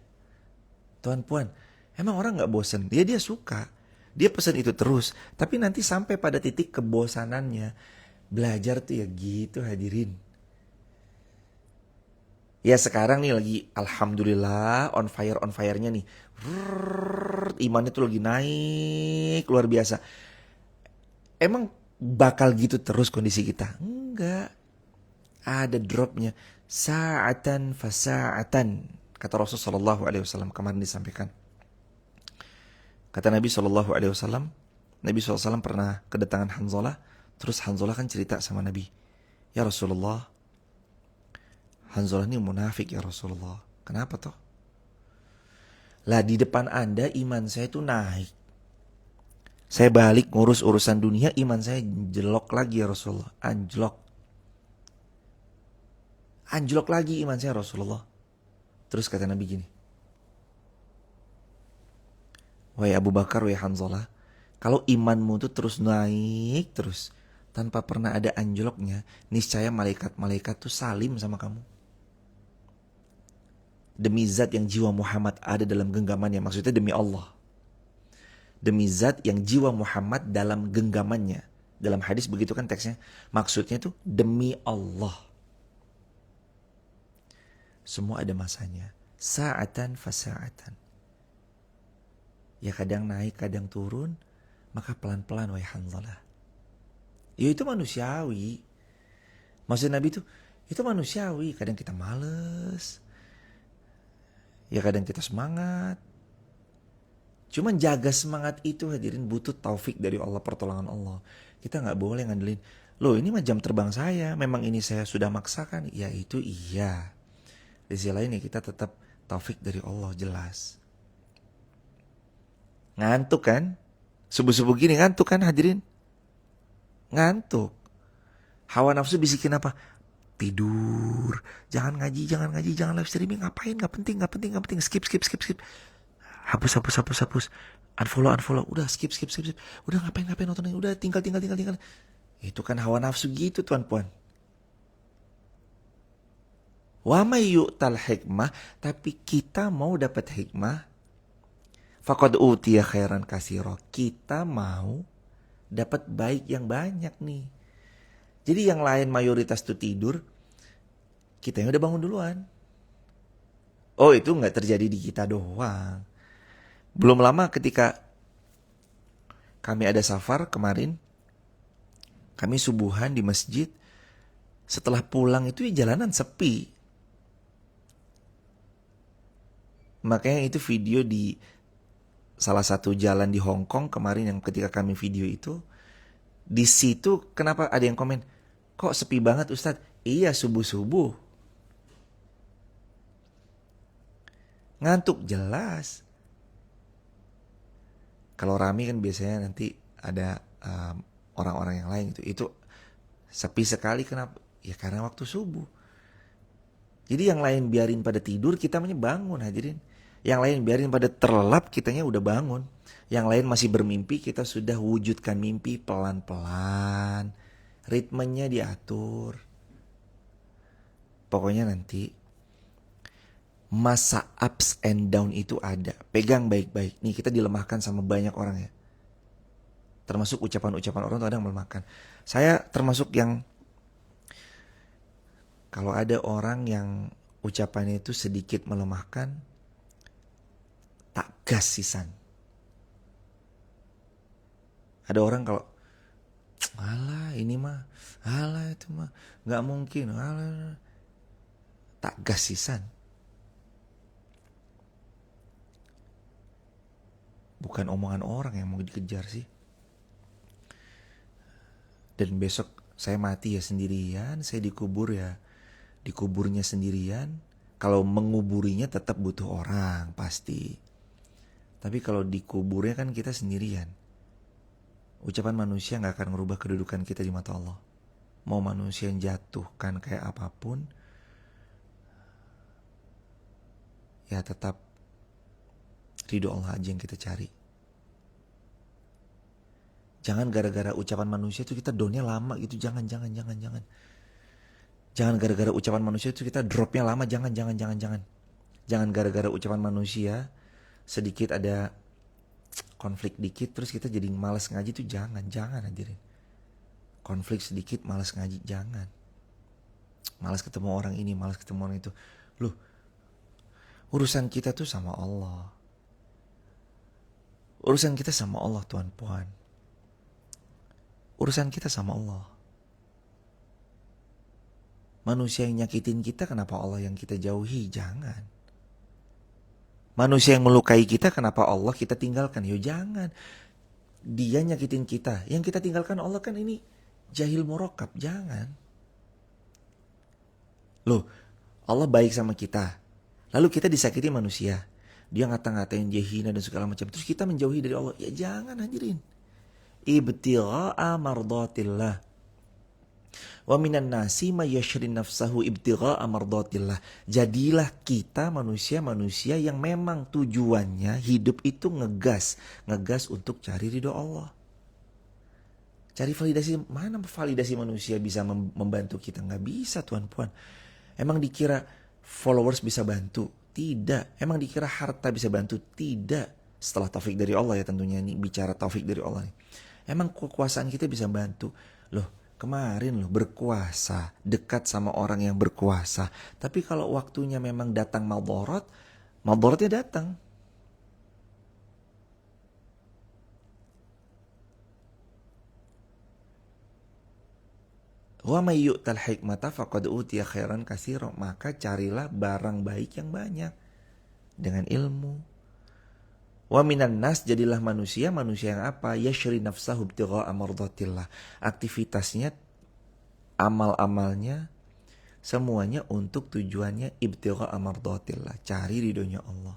Tuan puan, emang orang gak bosan? Dia suka. Dia pesan itu terus. Tapi nanti sampai pada titik kebosanannya. Belajar tuh ya gitu hadirin. Ya sekarang nih lagi alhamdulillah on fire-nya nih. Imannya tuh lagi naik luar biasa. Emang bakal gitu terus kondisi kita? Enggak. Ada dropnya. Sa'atan fasa'atan. Kata Rasulullah SAW kemarin disampaikan. Kata Nabi SAW, Nabi SAW pernah kedatangan Hanzalah. Terus Hanzalah kan cerita sama Nabi. Ya Rasulullah, Hanzalah ini munafik ya Rasulullah. Kenapa toh? Lah di depan Anda iman saya itu naik. Saya balik ngurus urusan dunia, iman saya jelok lagi ya Rasulullah. Anjlok lagi iman saya Rasulullah. Terus kata Nabi gini. Wahai Abu Bakar, wahai Hanzalah, kalau imanmu tuh terus naik terus, tanpa pernah ada anjloknya, niscaya malaikat-malaikat tuh salim sama kamu. Demi zat yang jiwa Muhammad ada dalam genggamannya. Maksudnya demi Allah. Demi zat yang jiwa Muhammad dalam genggamannya. Dalam hadis begitu kan teksnya. Maksudnya tuh demi Allah. Semua ada masanya. Sa'atan fasa'atan. Ya kadang naik, kadang turun. Maka pelan-pelan wahai Hanzalah. Ya itu manusiawi. Maksud Nabi itu manusiawi. Kadang kita males. Ya kadang kita semangat. Cuman jaga semangat itu hadirin butuh taufik dari Allah, pertolongan Allah. Kita gak boleh ngandelin, loh ini mah jam terbang saya, memang ini saya sudah maksakan. Ya itu iya. Di sisi lain ya kita tetap taufik dari Allah jelas. Ngantuk kan? Subuh-subuh gini ngantuk kan hadirin? Ngantuk. Hawa nafsu bisikin apa? Tidur, jangan ngaji, jangan live streaming, ngapain, nggak penting, skip, hapus, unfollow, udah skip, udah ngapain nonton, udah tinggal, itu kan hawa nafsu gitu tuan puan. Wa may yu'tal hikmah, tapi kita mau dapat hikmah, faqad utiya khairan katsira, kita mau dapat baik yang banyak nih. Jadi yang lain mayoritas tuh tidur, kita yang udah bangun duluan. Oh itu gak terjadi di kita doang. Belum lama ketika kami ada safar kemarin, kami subuhan di masjid, setelah pulang itu ya jalanan sepi. Makanya itu video di salah satu jalan di Hong Kong kemarin yang ketika kami video itu, di situ kenapa ada yang komen, kok sepi banget Ustadz? Iya subuh-subuh. Ngantuk jelas. Kalau rame kan biasanya nanti ada orang-orang yang lain gitu. Itu sepi sekali, kenapa? Ya karena waktu subuh. Jadi yang lain biarin pada tidur, kita bangun hadirin. Yang lain biarin pada terlelap, kitanya udah bangun. Yang lain masih bermimpi, kita sudah wujudkan mimpi pelan-pelan. Ritmenya diatur. Pokoknya nanti masa ups and down itu ada. Pegang baik-baik. Nih kita dilemahkan sama banyak orang ya. Termasuk ucapan-ucapan orang tuh kadang melemahkan. Saya termasuk yang kalau ada orang yang ucapannya itu sedikit melemahkan, tak gas sisan. Ada orang kalau, alah ini mah, alah itu mah, gak mungkin, alah, tak gas sisan. Bukan omongan orang yang mau dikejar sih. Dan besok saya mati ya sendirian, saya dikubur ya dikuburnya sendirian. Kalau menguburinya tetap butuh orang pasti. Tapi kalau dikuburnya kan kita sendirian. Ucapan manusia gak akan merubah kedudukan kita di mata Allah. Mau manusia yang jatuhkan kayak apapun, ya tetap ridho Allah aja yang kita cari. Jangan gara-gara ucapan manusia itu kita downnya lama gitu. Jangan. Jangan gara-gara ucapan manusia itu kita dropnya lama. Jangan. Jangan gara-gara ucapan manusia sedikit ada konflik dikit terus kita jadi malas ngaji itu. Jangan hadirin. Konflik sedikit malas ngaji, jangan. Malas ketemu orang ini, malas ketemu orang itu. Loh, urusan kita tuh sama Allah. Urusan kita sama Allah tuan puan. Urusan kita sama Allah. Manusia yang nyakitin kita, kenapa Allah yang kita jauhi? Jangan. Manusia yang melukai kita, kenapa Allah kita tinggalkan? Yo jangan. Dia nyakitin kita, yang kita tinggalkan Allah kan ini jahil murokab. Jangan. Loh, Allah baik sama kita. Lalu kita disakiti manusia. Dia ngata-ngatain, dia hina dan segala macam. Terus kita menjauhi dari Allah. Ya jangan hadirin. Ibtigha'a mardatillah. Wa minan nasi may yashri nafsahu ibtigha'a mardatillah. Jadilah kita manusia-manusia yang memang tujuannya hidup itu ngegas untuk cari ridho Allah. Cari validasi, mana validasi manusia bisa membantu kita? Nggak bisa tuan puan. Emang dikira followers bisa bantu? Tidak. Emang dikira harta bisa bantu? Tidak. Setelah taufik dari Allah ya tentunya, ini bicara taufik dari Allah nih. Emang kekuasaan kita bisa bantu? Loh, kemarin loh berkuasa, dekat sama orang yang berkuasa. Tapi kalau waktunya memang datang maldorotnya datang. Wa may yu'tal hikmata faqad utiya khairan katsira. Maka carilah barang baik yang banyak dengan ilmu. Wa minan nas, jadilah manusia yang apa? Yashri nafsahu ibtigha'a mardatillah. Aktivitasnya, amal-amalnya semuanya untuk tujuannya ibtigha'a mardatillah, cari ridhonya Allah.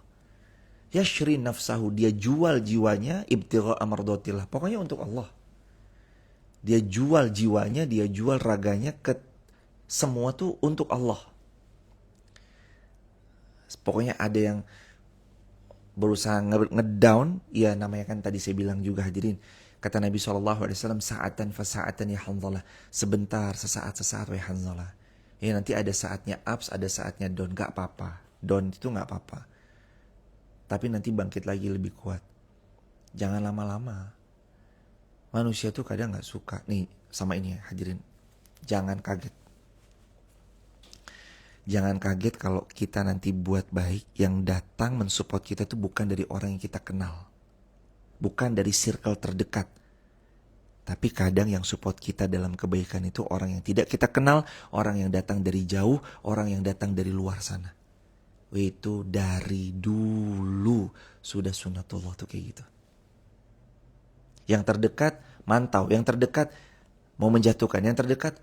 Yashri nafsahu, dia jual jiwanya ibtigha'a mardatillah, pokoknya untuk Allah. Dia jual jiwanya, dia jual raganya, semua tuh untuk Allah. Pokoknya ada yang berusaha ngedown, ya namanya kan tadi saya bilang juga hadirin. Kata Nabi SAW, sa'atan fasa'atan ya Hanzalah. Sebentar, sesaat ya Hanzalah. Ya nanti ada saatnya ups, ada saatnya down, gak apa-apa. Down itu gak apa-apa. Tapi nanti bangkit lagi lebih kuat. Jangan lama-lama. Manusia tuh kadang gak suka. Nih sama ini ya hadirin. Jangan kaget. Jangan kaget kalau kita nanti buat baik, yang datang mensupport kita itu bukan dari orang yang kita kenal. Bukan dari circle terdekat. Tapi kadang yang support kita dalam kebaikan itu orang yang tidak kita kenal, orang yang datang dari jauh, orang yang datang dari luar sana. Itu dari dulu sudah sunnatullah tuh kayak gitu. Yang terdekat mantau, yang terdekat mau menjatuhkan, yang terdekat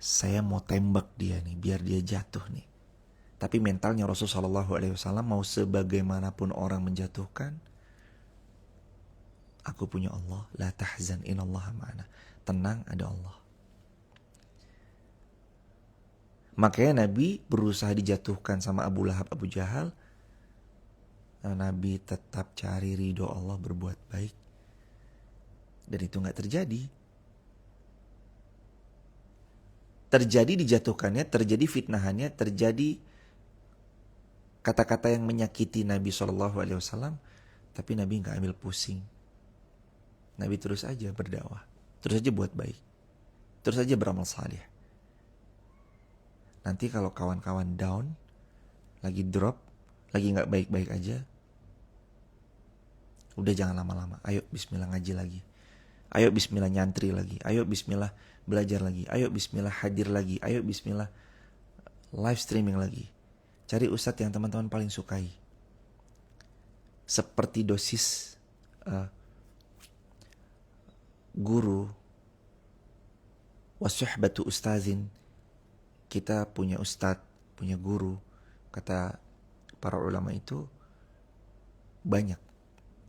saya mau tembak dia nih biar dia jatuh nih. Tapi mentalnya Rasulullah SAW mau sebagaimanapun orang menjatuhkan, aku punya Allah, la tahzan inallaha ma'ana. Tenang, ada Allah. Makanya Nabi berusaha dijatuhkan sama Abu Lahab, Abu Jahal. Nabi tetap cari ridho Allah, berbuat baik. Dan itu gak terjadi. Terjadi dijatuhkannya, terjadi fitnahannya, terjadi kata-kata yang menyakiti Nabi SAW. Tapi Nabi gak ambil pusing. Nabi terus aja berdakwah. Terus aja buat baik. Terus aja beramal saleh. Nanti kalau kawan-kawan down, lagi drop, lagi gak baik-baik aja, udah jangan lama-lama. Ayo bismillah ngaji lagi. Ayo bismillah nyantri lagi. Ayo bismillah belajar lagi. Ayo bismillah hadir lagi. Ayo bismillah live streaming lagi. Cari ustadz yang teman-teman paling sukai. Seperti dosis guru wasuhbatu ustazin. Kita punya ustadz, punya guru. Kata para ulama itu banyak.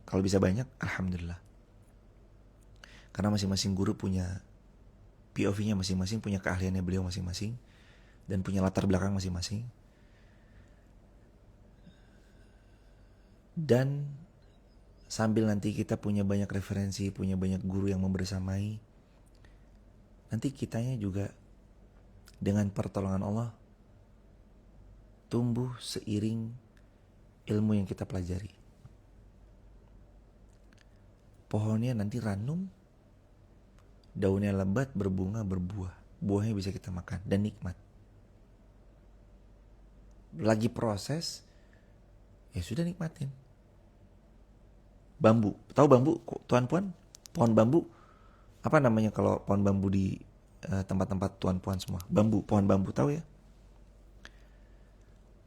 Kalau bisa banyak, alhamdulillah. Karena masing-masing guru punya POV-nya masing-masing, punya keahliannya beliau masing-masing, dan punya latar belakang masing-masing. Dan sambil nanti kita punya banyak referensi, punya banyak guru yang membersamai, nanti kitanya juga dengan pertolongan Allah tumbuh seiring ilmu yang kita pelajari. Pohonnya nanti ranum, daunnya lebat, berbunga, berbuah. Buahnya bisa kita makan dan nikmat. Lagi proses, ya sudah nikmatin. Bambu, tahu bambu tuan puan? Pohon bambu, apa namanya kalau pohon bambu di tempat-tempat tuan puan semua? Bambu, pohon bambu, tahu ya?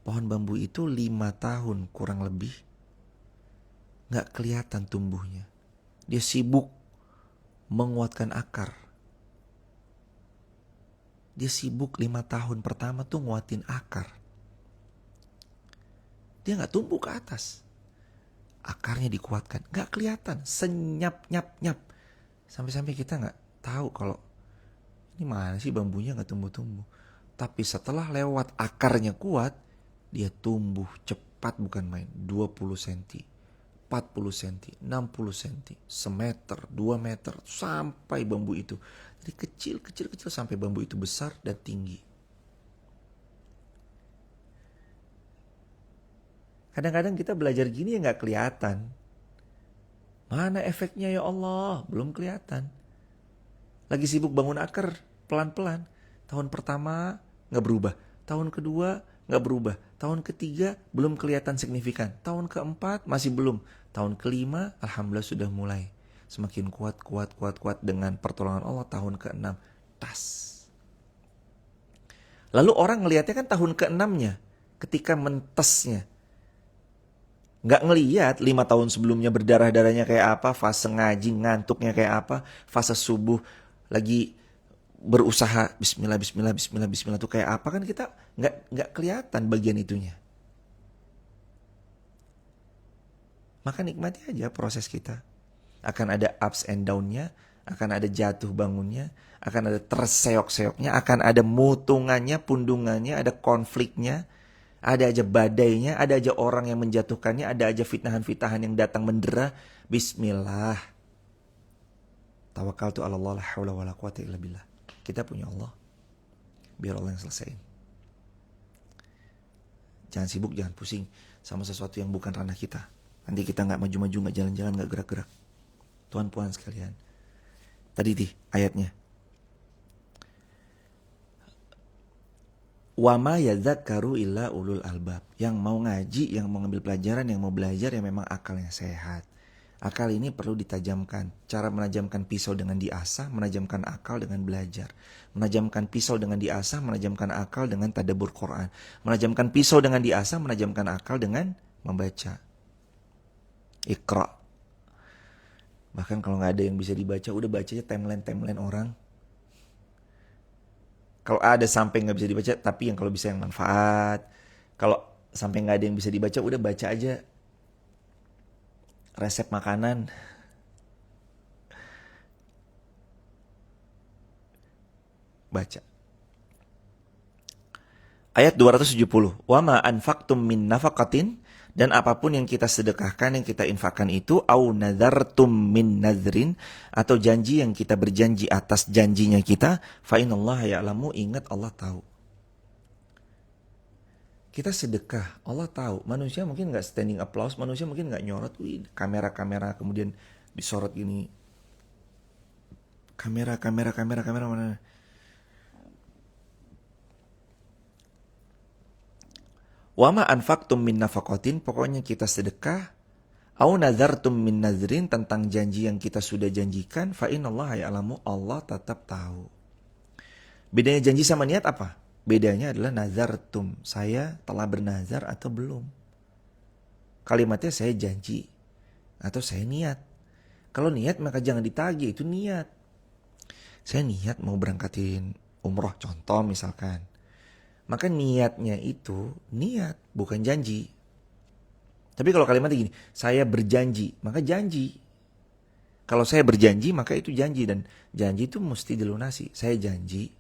Pohon bambu itu 5 tahun kurang lebih gak kelihatan tumbuhnya. Dia sibuk menguatkan akar. Dia sibuk 5 tahun pertama tuh nguatin akar. Dia gak tumbuh ke atas. Akarnya dikuatkan, gak kelihatan, senyap-nyap-nyap. Sampai-sampai kita gak tahu kalau ini mana sih bambunya gak tumbuh-tumbuh. Tapi setelah lewat akarnya kuat, dia tumbuh cepat bukan main. 20 cm, 40 cm, 60 cm, semeter, 2 meter, sampai bambu itu. Dari kecil sampai bambu itu besar dan tinggi. Kadang-kadang kita belajar gini ya gak kelihatan. Mana efeknya ya Allah? Belum kelihatan. Lagi sibuk bangun akar pelan-pelan. Tahun pertama gak berubah. Tahun kedua gak berubah. Tahun ketiga belum kelihatan signifikan. Tahun keempat masih belum. Tahun kelima alhamdulillah sudah mulai. Semakin kuat dengan pertolongan Allah. Tahun keenam tas. Lalu orang ngelihatnya kan tahun keenamnya. Ketika mentesnya. Gak ngelihat 5 tahun sebelumnya berdarah-darahnya kayak apa, fase ngaji ngantuknya kayak apa, fase subuh lagi berusaha bismillah tuh kayak apa, kan kita nggak kelihatan bagian itunya. Maka nikmati aja proses kita. Akan ada ups and down-nya, akan ada jatuh bangunnya, akan ada terseok-seoknya, akan ada mutungannya, pundungannya, ada konfliknya. Ada aja badainya, ada aja orang yang menjatuhkannya, ada aja fitnahan-fitnahan yang datang mendera. Bismillah. Tawakkaltu 'ala Allah, la haula wala quwata illa billah. Kita punya Allah. Biar Allah yang selesaiin. Jangan sibuk, jangan pusing sama sesuatu yang bukan ranah kita. Nanti kita gak maju-maju, gak jalan-jalan, gak gerak-gerak. Tuan puan sekalian. Tadi ayatnya. Wa ma yadzakkaru illa ulul albab. Yang mau ngaji, yang mau ngambil pelajaran, yang mau belajar, yang memang akalnya sehat. Akal ini perlu ditajamkan. Cara menajamkan pisau dengan diasah, menajamkan akal dengan belajar. Menajamkan pisau dengan diasah, menajamkan akal dengan tadabbur Quran. Menajamkan pisau dengan diasah, menajamkan akal dengan membaca. Iqra. Bahkan kalau gak ada yang bisa dibaca, udah baca aja timeline orang. Kalau ada sampai gak bisa dibaca, tapi yang kalau bisa yang manfaat. Kalau sampai gak ada yang bisa dibaca, udah baca aja resep makanan. Baca. Ayat 270. Wa ma anfaqtum min nafaqatin, dan apapun yang kita sedekahkan, yang kita infakkan itu, au nadartum min nadrin, atau janji yang kita berjanji atas janjinya kita, fa innallaha ya'lamu, ingat Allah tahu. Kita sedekah, Allah tahu. Manusia mungkin nggak standing applause, manusia mungkin nggak nyorot, kamera kemudian disorot gini. Kamera mana? Wa ma anfaqtum min nafaqatin, pokoknya kita sedekah, au nazartum min nazrin, tentang janji yang kita sudah janjikan, fa innallaha ya'lamu, Allah tetap tahu. Bedanya janji sama niat apa? Bedanya adalah nazartum, saya telah bernazar atau belum. Kalimatnya saya janji atau saya niat. Kalau niat maka jangan ditagih, itu niat. Saya niat mau berangkatin umroh, contoh misalkan. Maka niatnya itu niat, bukan janji. Tapi kalau kalimatnya gini, saya berjanji, maka janji. Kalau saya berjanji, maka itu janji. Dan janji itu mesti dilunasi. Saya janji,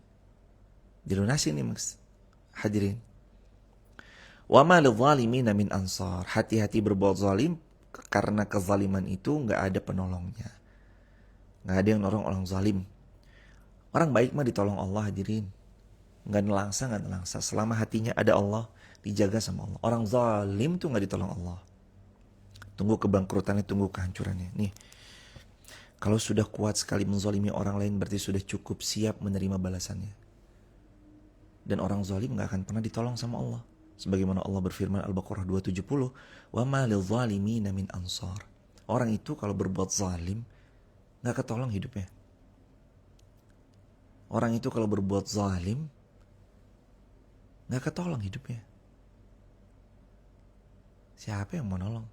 dilunasi nih mas hadirin. Wa ma lidh-dhalimina min ansar. Hati-hati berbuat zalim, karena kezaliman itu gak ada penolongnya. Gak ada yang nolong orang zalim. Orang baik mah ditolong Allah hadirin. Gak nelangsa. Selama hatinya ada Allah, dijaga sama Allah. Orang zalim tuh gak ditolong Allah. Tunggu kebangkrutannya, tunggu kehancurannya. Nih, kalau sudah kuat sekali menzalimi orang lain, berarti sudah cukup siap menerima balasannya. Dan orang zalim gak akan pernah ditolong sama Allah. Sebagaimana Allah berfirman Al-Baqarah 270, wa ma lidh-dhalimina min ansar. Orang itu kalau berbuat zalim gak ketolong hidupnya. Orang itu kalau berbuat zalim gak ketolong hidupnya. Siapa yang mau nolong?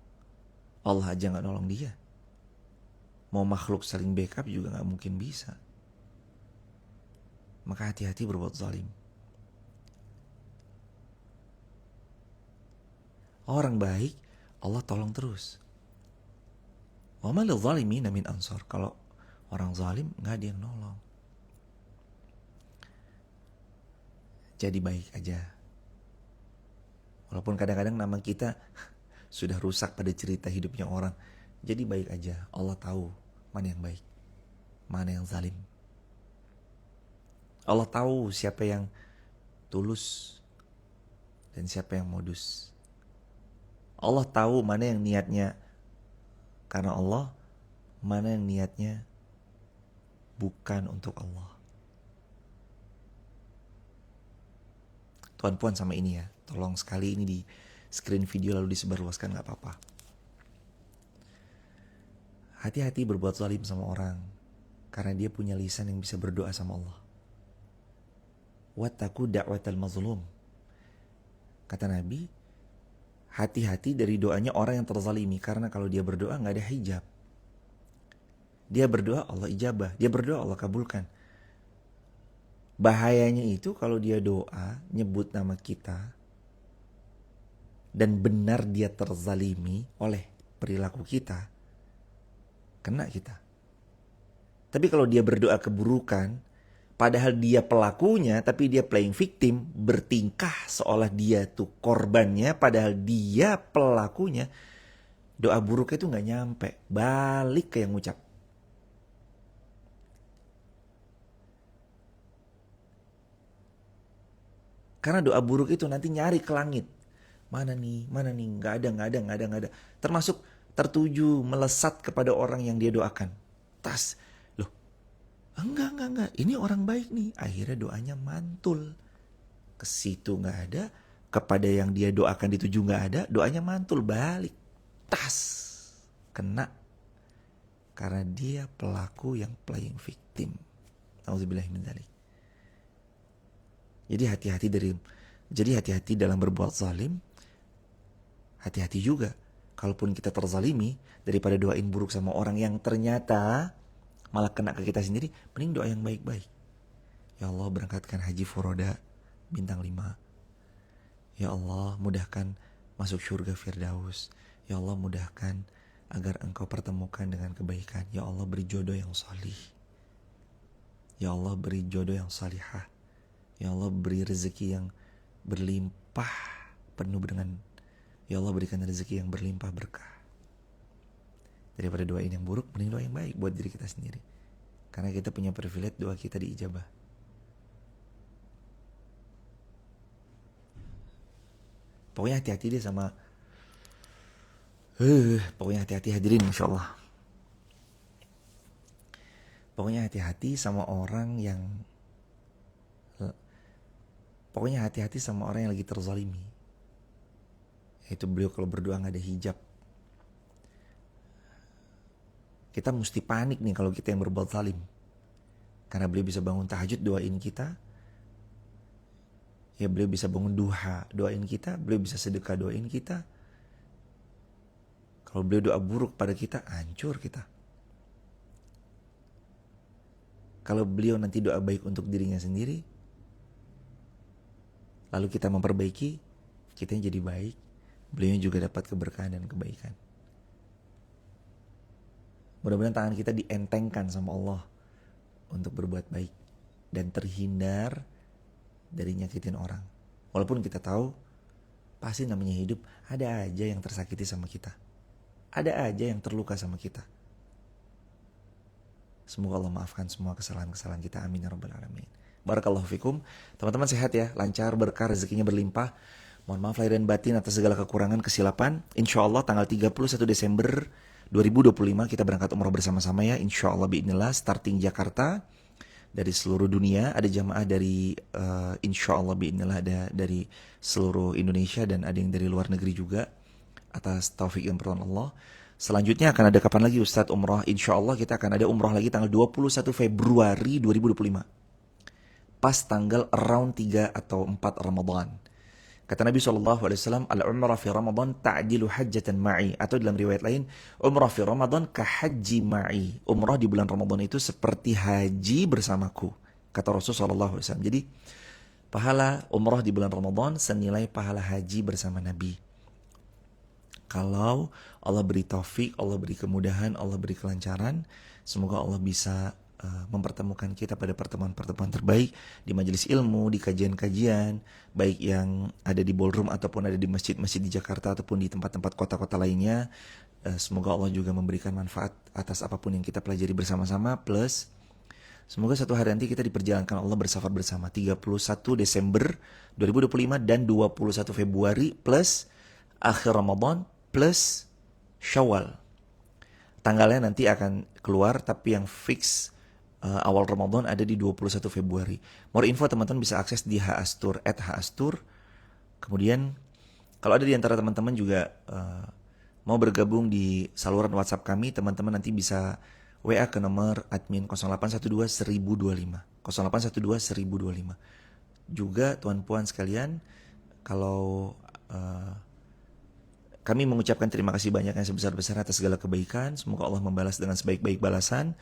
Allah aja gak nolong dia. Mau makhluk saling backup juga gak mungkin bisa. Maka hati-hati berbuat zalim. Orang baik Allah tolong terus. Wa ma lidh-dhalimina min ansar. Kalau orang zalim gak ada yang nolong. Jadi baik aja. Walaupun kadang-kadang nama kita sudah rusak pada cerita hidupnya orang. Jadi baik aja. Allah tahu mana yang baik, mana yang zalim. Allah tahu siapa yang tulus dan siapa yang modus. Allah tahu mana yang niatnya karena Allah, mana yang niatnya bukan untuk Allah. Tuan puan sama ini ya, tolong sekali ini di screen video lalu disebarluaskan, gak apa-apa. Hati-hati berbuat zalim sama orang, karena dia punya lisan yang bisa berdoa sama Allah. Wattaqu da'watal mazlum. Kata Nabi, hati-hati dari doanya orang yang terzalimi, karena kalau dia berdoa gak ada hijab. Dia berdoa Allah ijabah, dia berdoa Allah kabulkan. Bahayanya itu kalau dia doa, nyebut nama kita, dan benar dia terzalimi oleh perilaku kita, kena kita. Tapi kalau dia berdoa keburukan, padahal dia pelakunya, tapi dia playing victim, bertingkah seolah dia tuh korbannya, padahal dia pelakunya, doa buruknya itu gak nyampe, balik ke yang ngucap. Karena doa buruk itu nanti nyari ke langit. Mana nih, gak ada. Termasuk tertuju, melesat kepada orang yang dia doakan. Tas, loh, enggak, ini orang baik nih. Akhirnya doanya mantul. Ke situ gak ada, kepada yang dia doakan dituju gak ada, doanya mantul, balik. Tas, kena. Karena dia pelaku yang playing victim. Auzubillahi min dzalik. Jadi hati-hati dalam berbuat zalim. Hati-hati juga kalaupun kita terzalimi, daripada doain buruk sama orang yang ternyata malah kena ke kita sendiri, mending doa yang baik-baik. Ya Allah, berangkatkan haji furoda bintang 5. Ya Allah, mudahkan masuk surga Firdaus. Ya Allah, mudahkan agar engkau pertemukan dengan kebaikan. Ya Allah, beri jodoh yang salih. Ya Allah beri jodoh yang salihah. Ya Allah beri rezeki yang berlimpah penuh dengan, ya Allah berikan rezeki yang berlimpah berkah. Daripada doain yang buruk, mending doa yang baik buat diri kita sendiri. Karena kita punya privilege doa kita diijabah. Pokoknya hati-hati deh sama pokoknya hati-hati hadirin, Masya Allah. Pokoknya hati-hati sama orang yang Pokoknya hati-hati sama orang yang lagi terzalimi. Itu beliau kalau berdoa gak ada hijab. Kita mesti panik nih kalau kita yang berbuat zalim. Karena beliau bisa bangun tahajud doain kita. Ya beliau bisa bangun duha doain kita. Beliau bisa sedekah doain kita. Kalau beliau doa buruk pada kita, hancur kita. Kalau beliau nanti doa baik untuk dirinya sendiri, lalu kita memperbaiki, kita jadi baik, beliau juga dapat keberkahan dan kebaikan. Mudah-mudahan tangan kita dientengkan sama Allah untuk berbuat baik dan terhindar dari nyakitin orang. Walaupun kita tahu pasti namanya hidup, ada aja yang tersakiti sama kita. Ada aja yang terluka sama kita. Semoga Allah maafkan semua kesalahan-kesalahan kita. Amin ya rabbal alamin. Barakallahu fikum. Teman-teman sehat ya, lancar, berkah, rezekinya berlimpah. Mohon maaf lahir dan batin atas segala kekurangan, kesilapan. Insya Allah tanggal 31 Desember 2025 kita berangkat umrah bersama-sama ya. Insya Allah biidznillah, starting Jakarta. Dari seluruh dunia ada jamaah dari insya Allah biidznillah ada dari seluruh Indonesia dan ada yang dari luar negeri juga. Atas taufik dan pertolongan Allah. Selanjutnya akan ada kapan lagi Ustadz umrah? Insya Allah kita akan ada umrah lagi tanggal 21 Februari 2025. Pas tanggal around 3 atau 4 Ramadan. Kata Nabi SAW, al-umrah fi Ramadan ta'dilu hajjatan ma'i. Atau dalam riwayat lain, umrah fi Ramadan ka haji ma'i. Umrah di bulan Ramadan itu seperti haji bersamaku. Kata Rasulullah SAW. Jadi, pahala umrah di bulan Ramadan senilai pahala haji bersama Nabi. Kalau Allah beri taufik, Allah beri kemudahan, Allah beri kelancaran, semoga Allah bisa mempertemukan kita pada pertemuan-pertemuan terbaik di majelis ilmu, di kajian-kajian, baik yang ada di ballroom ataupun ada di masjid-masjid di Jakarta ataupun di tempat-tempat kota-kota lainnya. Semoga Allah juga memberikan manfaat atas apapun yang kita pelajari bersama-sama, plus semoga satu hari nanti kita diperjalankan Allah bersafar bersama 31 Desember 2025 dan 21 Februari plus akhir Ramadan plus Syawal. Tanggalnya nanti akan keluar, tapi yang fix awal Ramadan ada di 21 Februari. More info teman-teman bisa akses di @hastur. Kemudian kalau ada di antara teman-teman juga mau bergabung di saluran WhatsApp kami, teman-teman nanti bisa WA ke nomor admin 0812 1025. 0812 1025. Juga tuan-puan sekalian, kalau kami mengucapkan terima kasih banyak yang sebesar-besar atas segala kebaikan. Semoga Allah membalas dengan sebaik-baik balasan.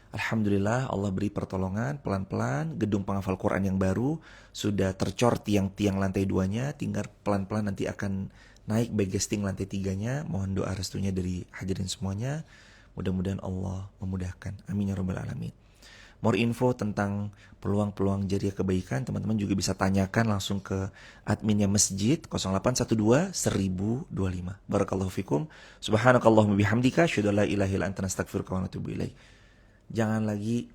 Alhamdulillah Allah beri pertolongan pelan-pelan. Gedung penghafal Quran yang baru sudah tercor tiang-tiang lantai 2-nya. Tinggal pelan-pelan nanti akan naik backgesting lantai 3-nya. Mohon doa restunya dari hadirin semuanya. Mudah-mudahan Allah memudahkan. Amin ya rabbal alamin. More info tentang peluang-peluang jariah kebaikan, teman-teman juga bisa tanyakan langsung ke adminnya masjid 0812 1025. Barakallahu fikum. Subhanakallahumma bihamdika asyhadu an la ilaha illa anta astaghfiruka wa atubu ilaik. Jangan lagi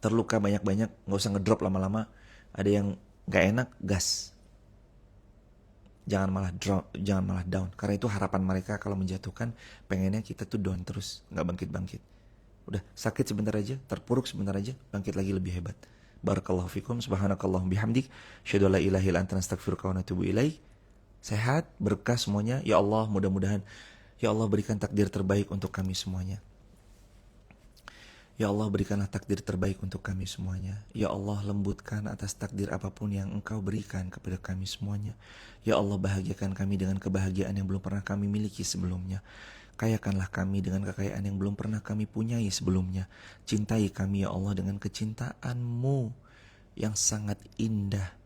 terluka banyak-banyak, gak usah ngedrop lama-lama. Ada yang gak enak, gas. Jangan malah down. Karena itu harapan mereka kalau menjatuhkan, pengennya kita tuh down terus, gak bangkit-bangkit. Udah sakit sebentar aja, terpuruk sebentar aja, bangkit lagi lebih hebat. Barakallahu fikum, subhanakallahum bihamdik, asyhadu an la ilaha illa anta astaghfiruka wa atubu ilaik. Sehat, berkah semuanya. Ya Allah, mudah-mudahan ya Allah berikan takdir terbaik untuk kami semuanya. Ya Allah berikanlah takdir terbaik untuk kami semuanya. Ya Allah lembutkan atas takdir apapun yang Engkau berikan kepada kami semuanya. Ya Allah bahagiakan kami dengan kebahagiaan yang belum pernah kami miliki sebelumnya. Kayakanlah kami dengan kekayaan yang belum pernah kami punyai sebelumnya. Cintai kami ya Allah dengan kecintaan-Mu yang sangat indah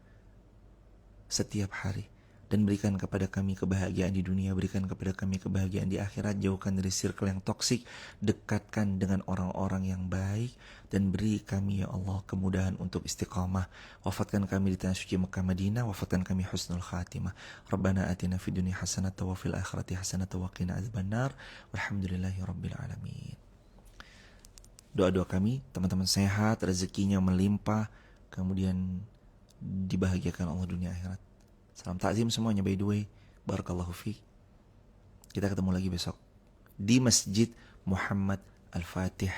setiap hari. dan berikan kepada kami kebahagiaan di dunia, berikan kepada kami kebahagiaan di akhirat, jauhkan dari circle yang toksik, dekatkan dengan orang-orang yang baik, dan beri kami ya Allah kemudahan untuk istiqamah. Wafatkan kami di tanah suci Mekah Madinah, wafatkan kami husnul khatimah. Rabbana atina fid dunya hasanatan wa fil akhirati hasanatan wa qina adzabannar. Walhamdulillahi rabbil alamin. Doa-doa kami, teman-teman sehat, rezekinya melimpah, kemudian dibahagiakan Allah dunia akhirat. Salam takzim semuanya, by the way. Barakallahu fiik. Kita ketemu lagi besok di Masjid Muhammad Al-Fatih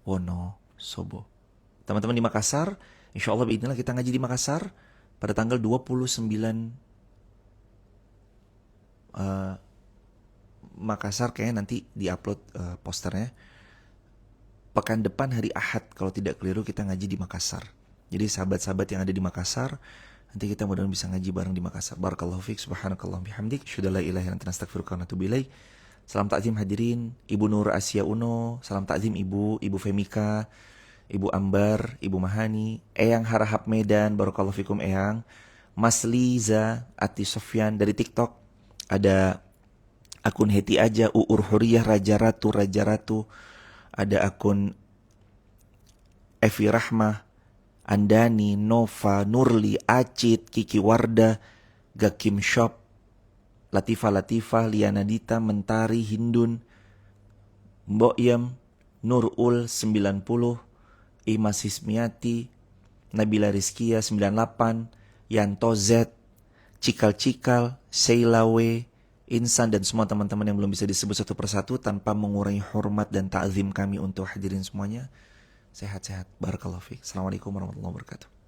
Wonosobo. Teman-teman di Makassar, insya Allah biidznillah kita ngaji di Makassar pada tanggal 29 Makassar, kayaknya nanti diupload posternya. Pekan depan hari Ahad kalau tidak keliru kita ngaji di Makassar. Jadi sahabat-sahabat yang ada di Makassar, nanti kita mudah-mudahan bisa ngaji bareng di Makassar. Barakallahu fiik, subhanakallah bihamdik, syukur la ilaha illa anta nastaghfiruka wa natubu ilaik. Salam takzim hadirin, Ibu Nur Asia Uno, salam takzim Ibu Femika, Ibu Ambar, Ibu Mahani, Eyang Harahap Medan, barakallahu fikum Eyang, Mas Liza, Ati Sofyan dari TikTok, ada akun Heti Aja, Uur Huriyah, Raja Ratu, ada akun Evi Rahmah, Andani, Nova, Nurli, Acit, Kiki Wardah, Gakim Shop, Latifah, Liana Dita, Mentari, Hindun, Mbok Yem, Nurul 90, Imas Hismiati, Nabila Rizkia 98, Yanto Z, Cikal, Seilawe, Insan, dan semua teman-teman yang belum bisa disebut satu persatu tanpa mengurangi hormat dan ta'zim kami untuk hadirin semuanya. Sehat-sehat. Barakallahu fiik. Assalamualaikum warahmatullahi wabarakatuh.